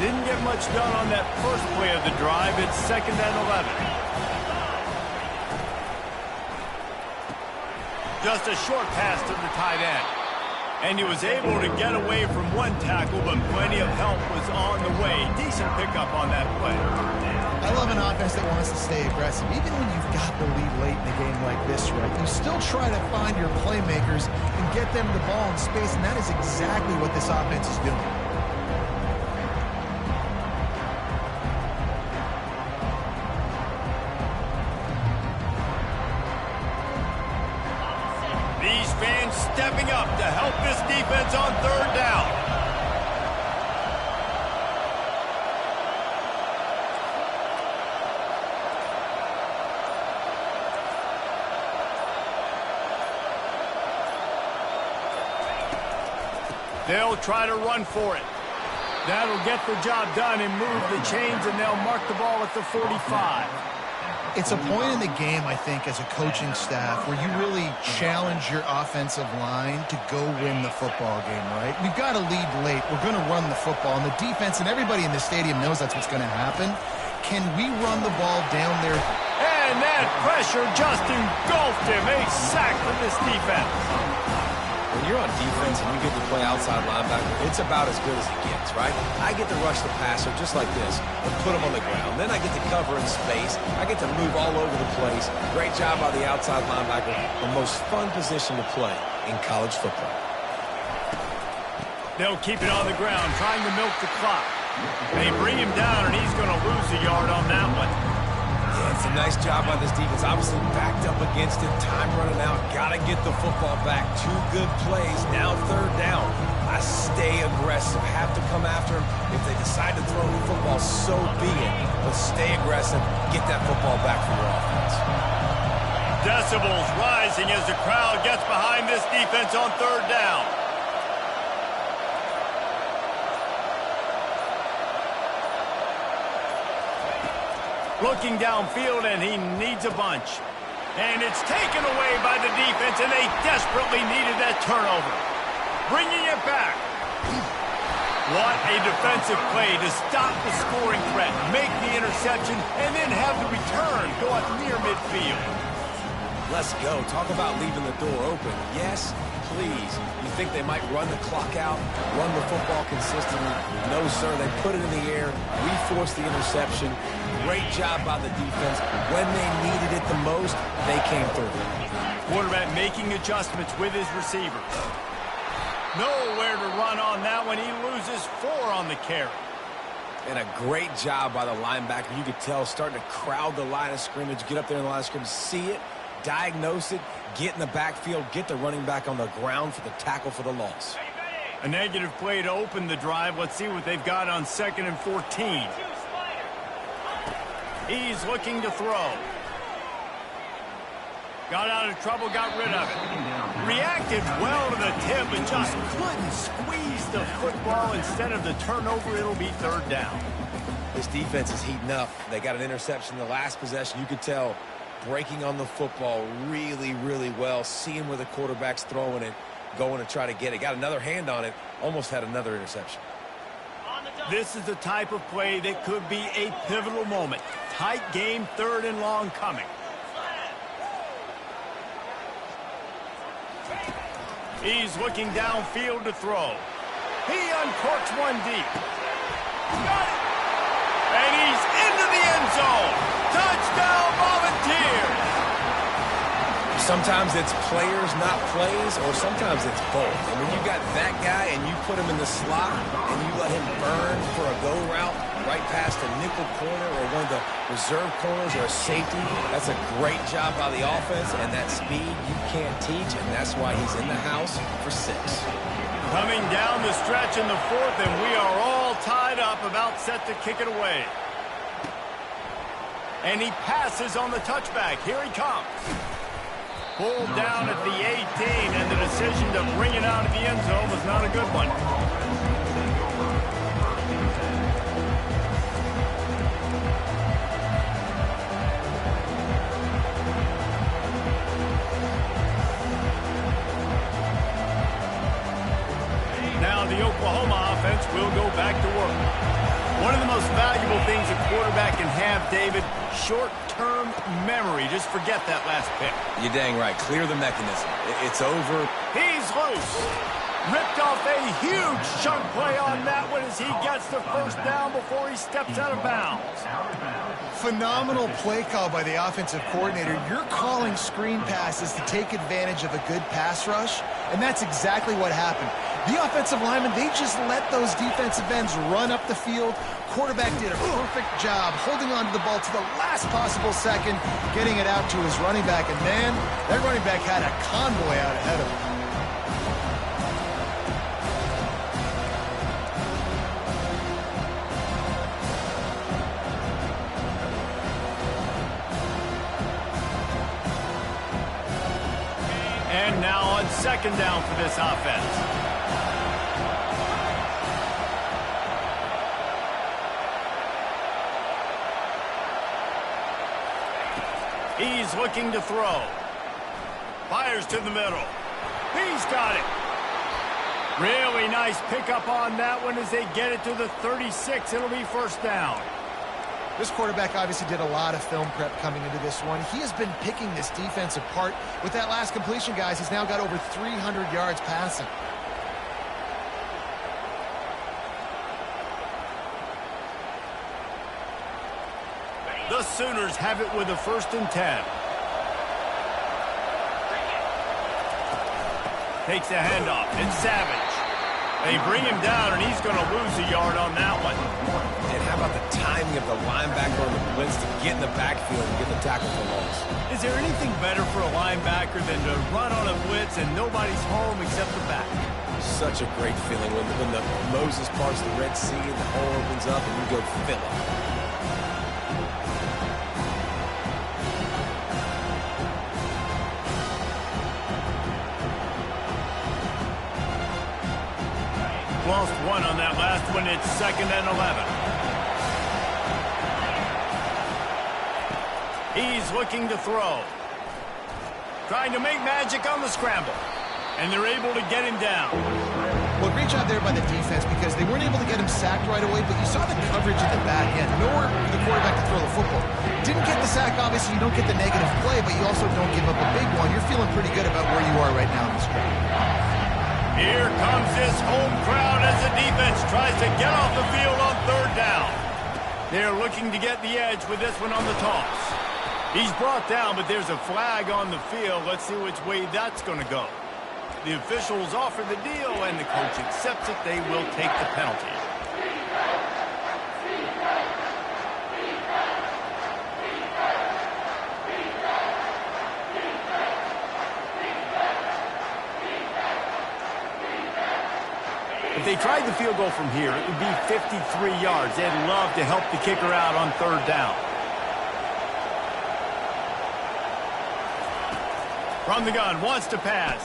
Didn't get much done on that first play of the drive. It's 2nd and 11. Just a short pass to the tight end. And he was able to get away from one tackle, but plenty of help was on the way. Decent pickup on that play. I love an offense that wants to stay aggressive. Even when you've got the lead late in a game like this, right, you still try to find your playmakers and get them the ball in space, and that is exactly what this offense is doing. These fans stepping up to help this defense on 3rd down. They'll try to run for it. That'll get the job done and move the chains, and they'll mark the ball at the 45. It's a point in the game, I think, as a coaching staff, where you really challenge your offensive line to go win the football game, right? We've got to lead late. We're going to run the football, and the defense and everybody in the stadium knows that's what's going to happen. Can we run the ball down there? And that pressure just engulfed him. A sack for this defense. When you're on defense and you get to play outside linebacker, it's about as good as it gets, right? I get to rush the passer just like this and put him on the ground. Then I get to cover in space. I get to move all over the place. Great job by the outside linebacker. The most fun position to play in college football. They'll keep it on the ground, trying to milk the clock. They bring him down, and he's going to lose a yard on that one. Yeah, it's a nice job by this defense. Obviously backed up against it. Time running out. Got to get the football back. 2 good plays. Now 3rd down. I stay aggressive. Have to come after him. If they decide to throw the football, so be it. But stay aggressive. Get that football back for your offense. Decibels rising as the crowd gets behind this defense on 3rd down. Looking downfield, and he needs a bunch. And it's taken away by the defense, and they desperately needed that turnover. Bringing it back. What a defensive play to stop the scoring threat, make the interception, and then have the return go up near midfield. Let's go. Talk about leaving the door open. Yes, please. You think they might run the clock out, run the football consistently? No, sir. They put it in the air. We forced the interception. Great job by the defense. When they needed it the most, they came through. Quarterback making adjustments with his receivers. Nowhere to run on that one. He loses 4 on the carry. And a great job by the linebacker. You could tell starting to crowd the line of scrimmage, get up there in the line of scrimmage, see it, diagnose it, get in the backfield, get the running back on the ground for the tackle for the loss. A negative play to open the drive. Let's see what they've got on 2nd and 14. He's looking to throw. Got out of trouble, got rid of it. Reacted well to the tip and just couldn't squeeze the football. Instead of the turnover, it'll be 3rd down. This defense is heating up. They got an interception in the last possession. You could tell breaking on the football really, really well. Seeing where the quarterback's throwing it, going to try to get it. Got another hand on it. Almost had another interception. This is the type of play that could be a pivotal moment. Tight game, 3rd and long coming. He's looking downfield to throw. He uncorks one deep. Got it! And he's into the end zone. Touchdown, Volunteers! Sometimes it's players, not plays, or sometimes it's both. And when you got that guy and you put him in the slot and you let him burn for a go route right past a nickel corner or one of the reserve corners or a safety, that's a great job by the offense, and that speed you can't teach, and that's why he's in the house for 6. Coming down the stretch in the 4th, and we are all tied up, about set to kick it away. And he passes on the touchback. Here he comes. Pulled down at the 18, and the decision to bring it out of the end zone was not a good one. the Oklahoma offense will go back to work. One of the most valuable things a quarterback can have, David, short-term memory. Just forget that last pick. You're dang right. Clear the mechanism. It's over. He's loose. Ripped off a huge chunk play on that one as he gets the first down before he steps out of bounds. Phenomenal play call by the offensive coordinator. You're calling screen passes to take advantage of a good pass rush, and that's exactly what happened. The offensive linemen, they just let those defensive ends run up the field. Quarterback did a perfect job holding on to the ball to the last possible second, getting it out to his running back, and man, that running back had a convoy out ahead of him. And now on second down for this offense. He's looking to throw. Fires to the middle. He's got it. Really nice pickup on that one as they get it to the 36. It'll be first down. This quarterback obviously did a lot of film prep coming into this one. He has been picking this defense apart. With that last completion, guys, he's now got over 300 yards passing. The Sooners have it with a 1st and 10. Takes a handoff. It's Savage. They bring him down, and he's going to lose a yard on that one. And how about the timing of the linebacker on the blitz to get in the backfield and get the tackle for loss? Is there anything better for a linebacker than to run on a blitz and nobody's home except the back? Such a great feeling when the Moses parts the Red Sea and the hole opens up and you go fill it. Lost one on that last one. It's 2nd and 11. He's looking to throw. Trying to make magic on the scramble. And they're able to get him down. Well, great job there by the defense because they weren't able to get him sacked right away, but you saw the coverage at the back end. Nowhere for the quarterback to throw the football. Didn't get the sack, obviously. You don't get the negative play, but you also don't give up a big one. You're feeling pretty good about where you are right now in this drive. Here comes this home crowd as the defense tries to get off the field on 3rd down. They're looking to get the edge with this one on the toss. He's brought down, but there's a flag on the field. Let's see which way that's going to go. The officials offer the deal, and the coach accepts it. They will take the penalty. If they tried the field goal from here, it would be 53 yards. They'd love to help the kicker out on 3rd down. From the gun, wants to pass.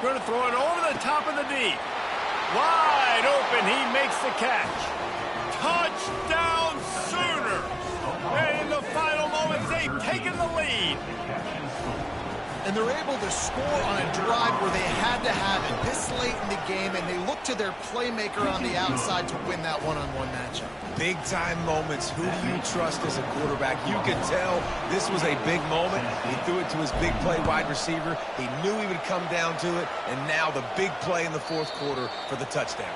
Going to throw it over the top of the deep. Wide open, he makes the catch. Touchdown Sooners! And in the final moments, they've taken the lead. And they're able to score on a drive where they had to have it this late in the game, and they look to their playmaker on the outside to win that one-on-one matchup. Big-time moments. Who do you trust as a quarterback? You could tell this was a big moment. He threw it to his big play wide receiver. He knew he would come down to it, and now the big play in the 4th quarter for the touchdown.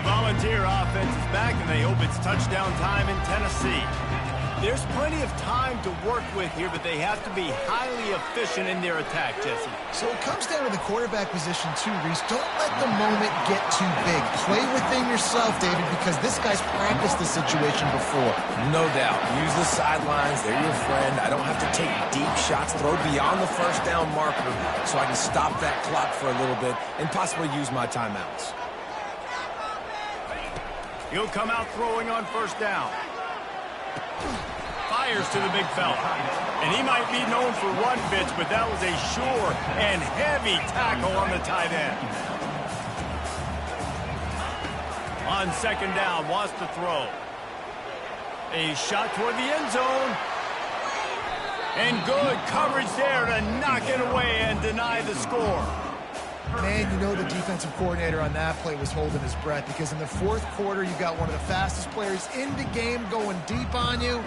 Volunteer offense is back, and they hope it's touchdown time in Tennessee. There's plenty of time to work with here, but they have to be highly efficient in their attack, Jesse. So it comes down to the quarterback position too, Reese. Don't let the moment get too big. Play within yourself, David, because this guy's practiced this situation before. No doubt. Use the sidelines. They're your friend. I don't have to take deep shots. Throw beyond the 1st down marker so I can stop that clock for a little bit and possibly use my timeouts. He'll come out throwing on 1st down. Fires to the big fella. And he might be known for run bits, but that was a sure and heavy tackle on the tight end. on second down, wants to throw. A shot toward the end zone. And good coverage there to knock it away and deny the score. Man, you know the defensive coordinator on that play was holding his breath, because in the fourth quarter, you got one of the fastest players in the game going deep on you.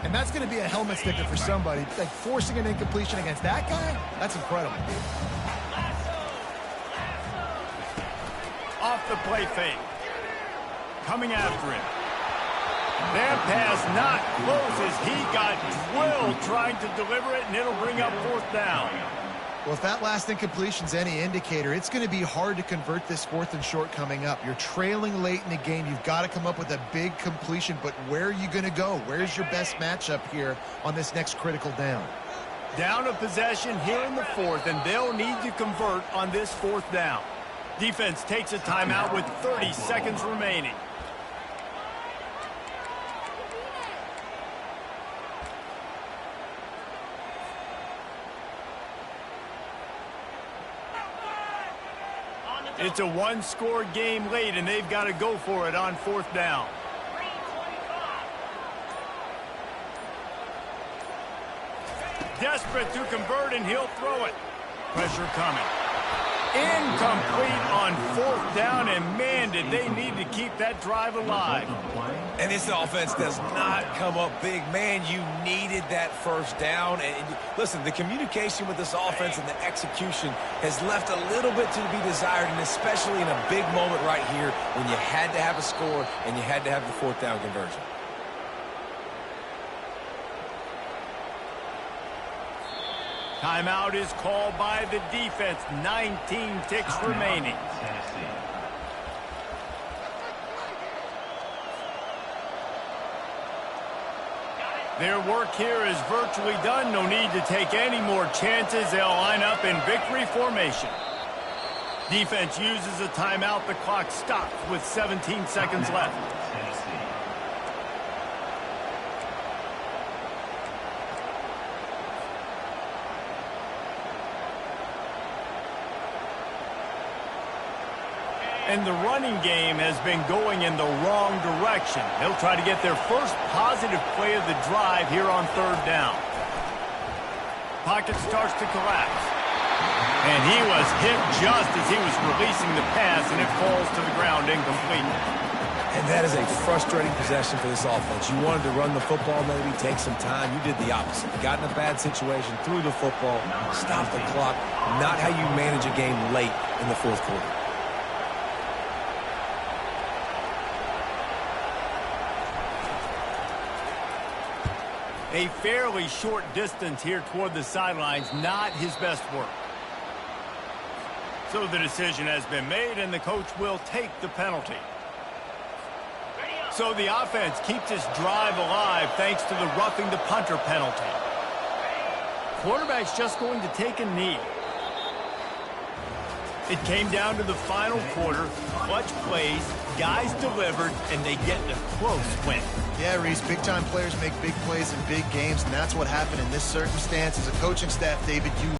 And that's going to be a helmet sticker for somebody. Like, forcing an incompletion against that guy, that's incredible. Off the play fake. Coming after him. That pass not close as he got drilled trying to deliver it, and it'll bring up fourth down. Well, if that last incompletion's any indicator, it's going to be hard to convert this fourth and short coming up. You're trailing late in the game. You've got to come up with a big completion, but where are you going to go? Where's your best matchup here on this next critical down? Down a possession here in the fourth, and they'll need to convert on this fourth down. Defense takes a timeout with 30 seconds remaining. It's a one-score game late, and they've got to go for it on fourth down. Desperate to convert, and he'll throw it. Pressure coming. Incomplete on fourth down, and man, did they need to keep that drive alive. And this offense does not come up big. Man, you needed that first down. And listen, the communication with this offense and the execution has left a little bit to be desired, and especially in a big moment right here when you had to have a score and you had to have the fourth down conversion. Timeout is called by the defense. 19 ticks remaining. Their work here is virtually done. No need to take any more chances. They'll line up in victory formation. Defense uses a timeout. The clock stops with 17 seconds left. And the running game has been going in the wrong direction. They'll try to get their first positive play of the drive here on third down. Pocket starts to collapse. And he was hit just as he was releasing the pass, and it falls to the ground incomplete. And that is a frustrating possession for this offense. You wanted to run the football, maybe take some time. You did the opposite. You got in a bad situation, threw the football, stopped the clock. Not how you manage a game late in the fourth quarter. A fairly short distance here toward the sidelines, not his best work. So the decision has been made, and the coach will take the penalty. So the offense keeps its drive alive thanks to the roughing the punter penalty. Quarterback's just going to take a knee. It came down to the final quarter. Clutch plays, guys delivered, and they get a close win. Yeah, Reese, big-time players make big plays in big games, and that's what happened in this circumstance. As a coaching staff, David, you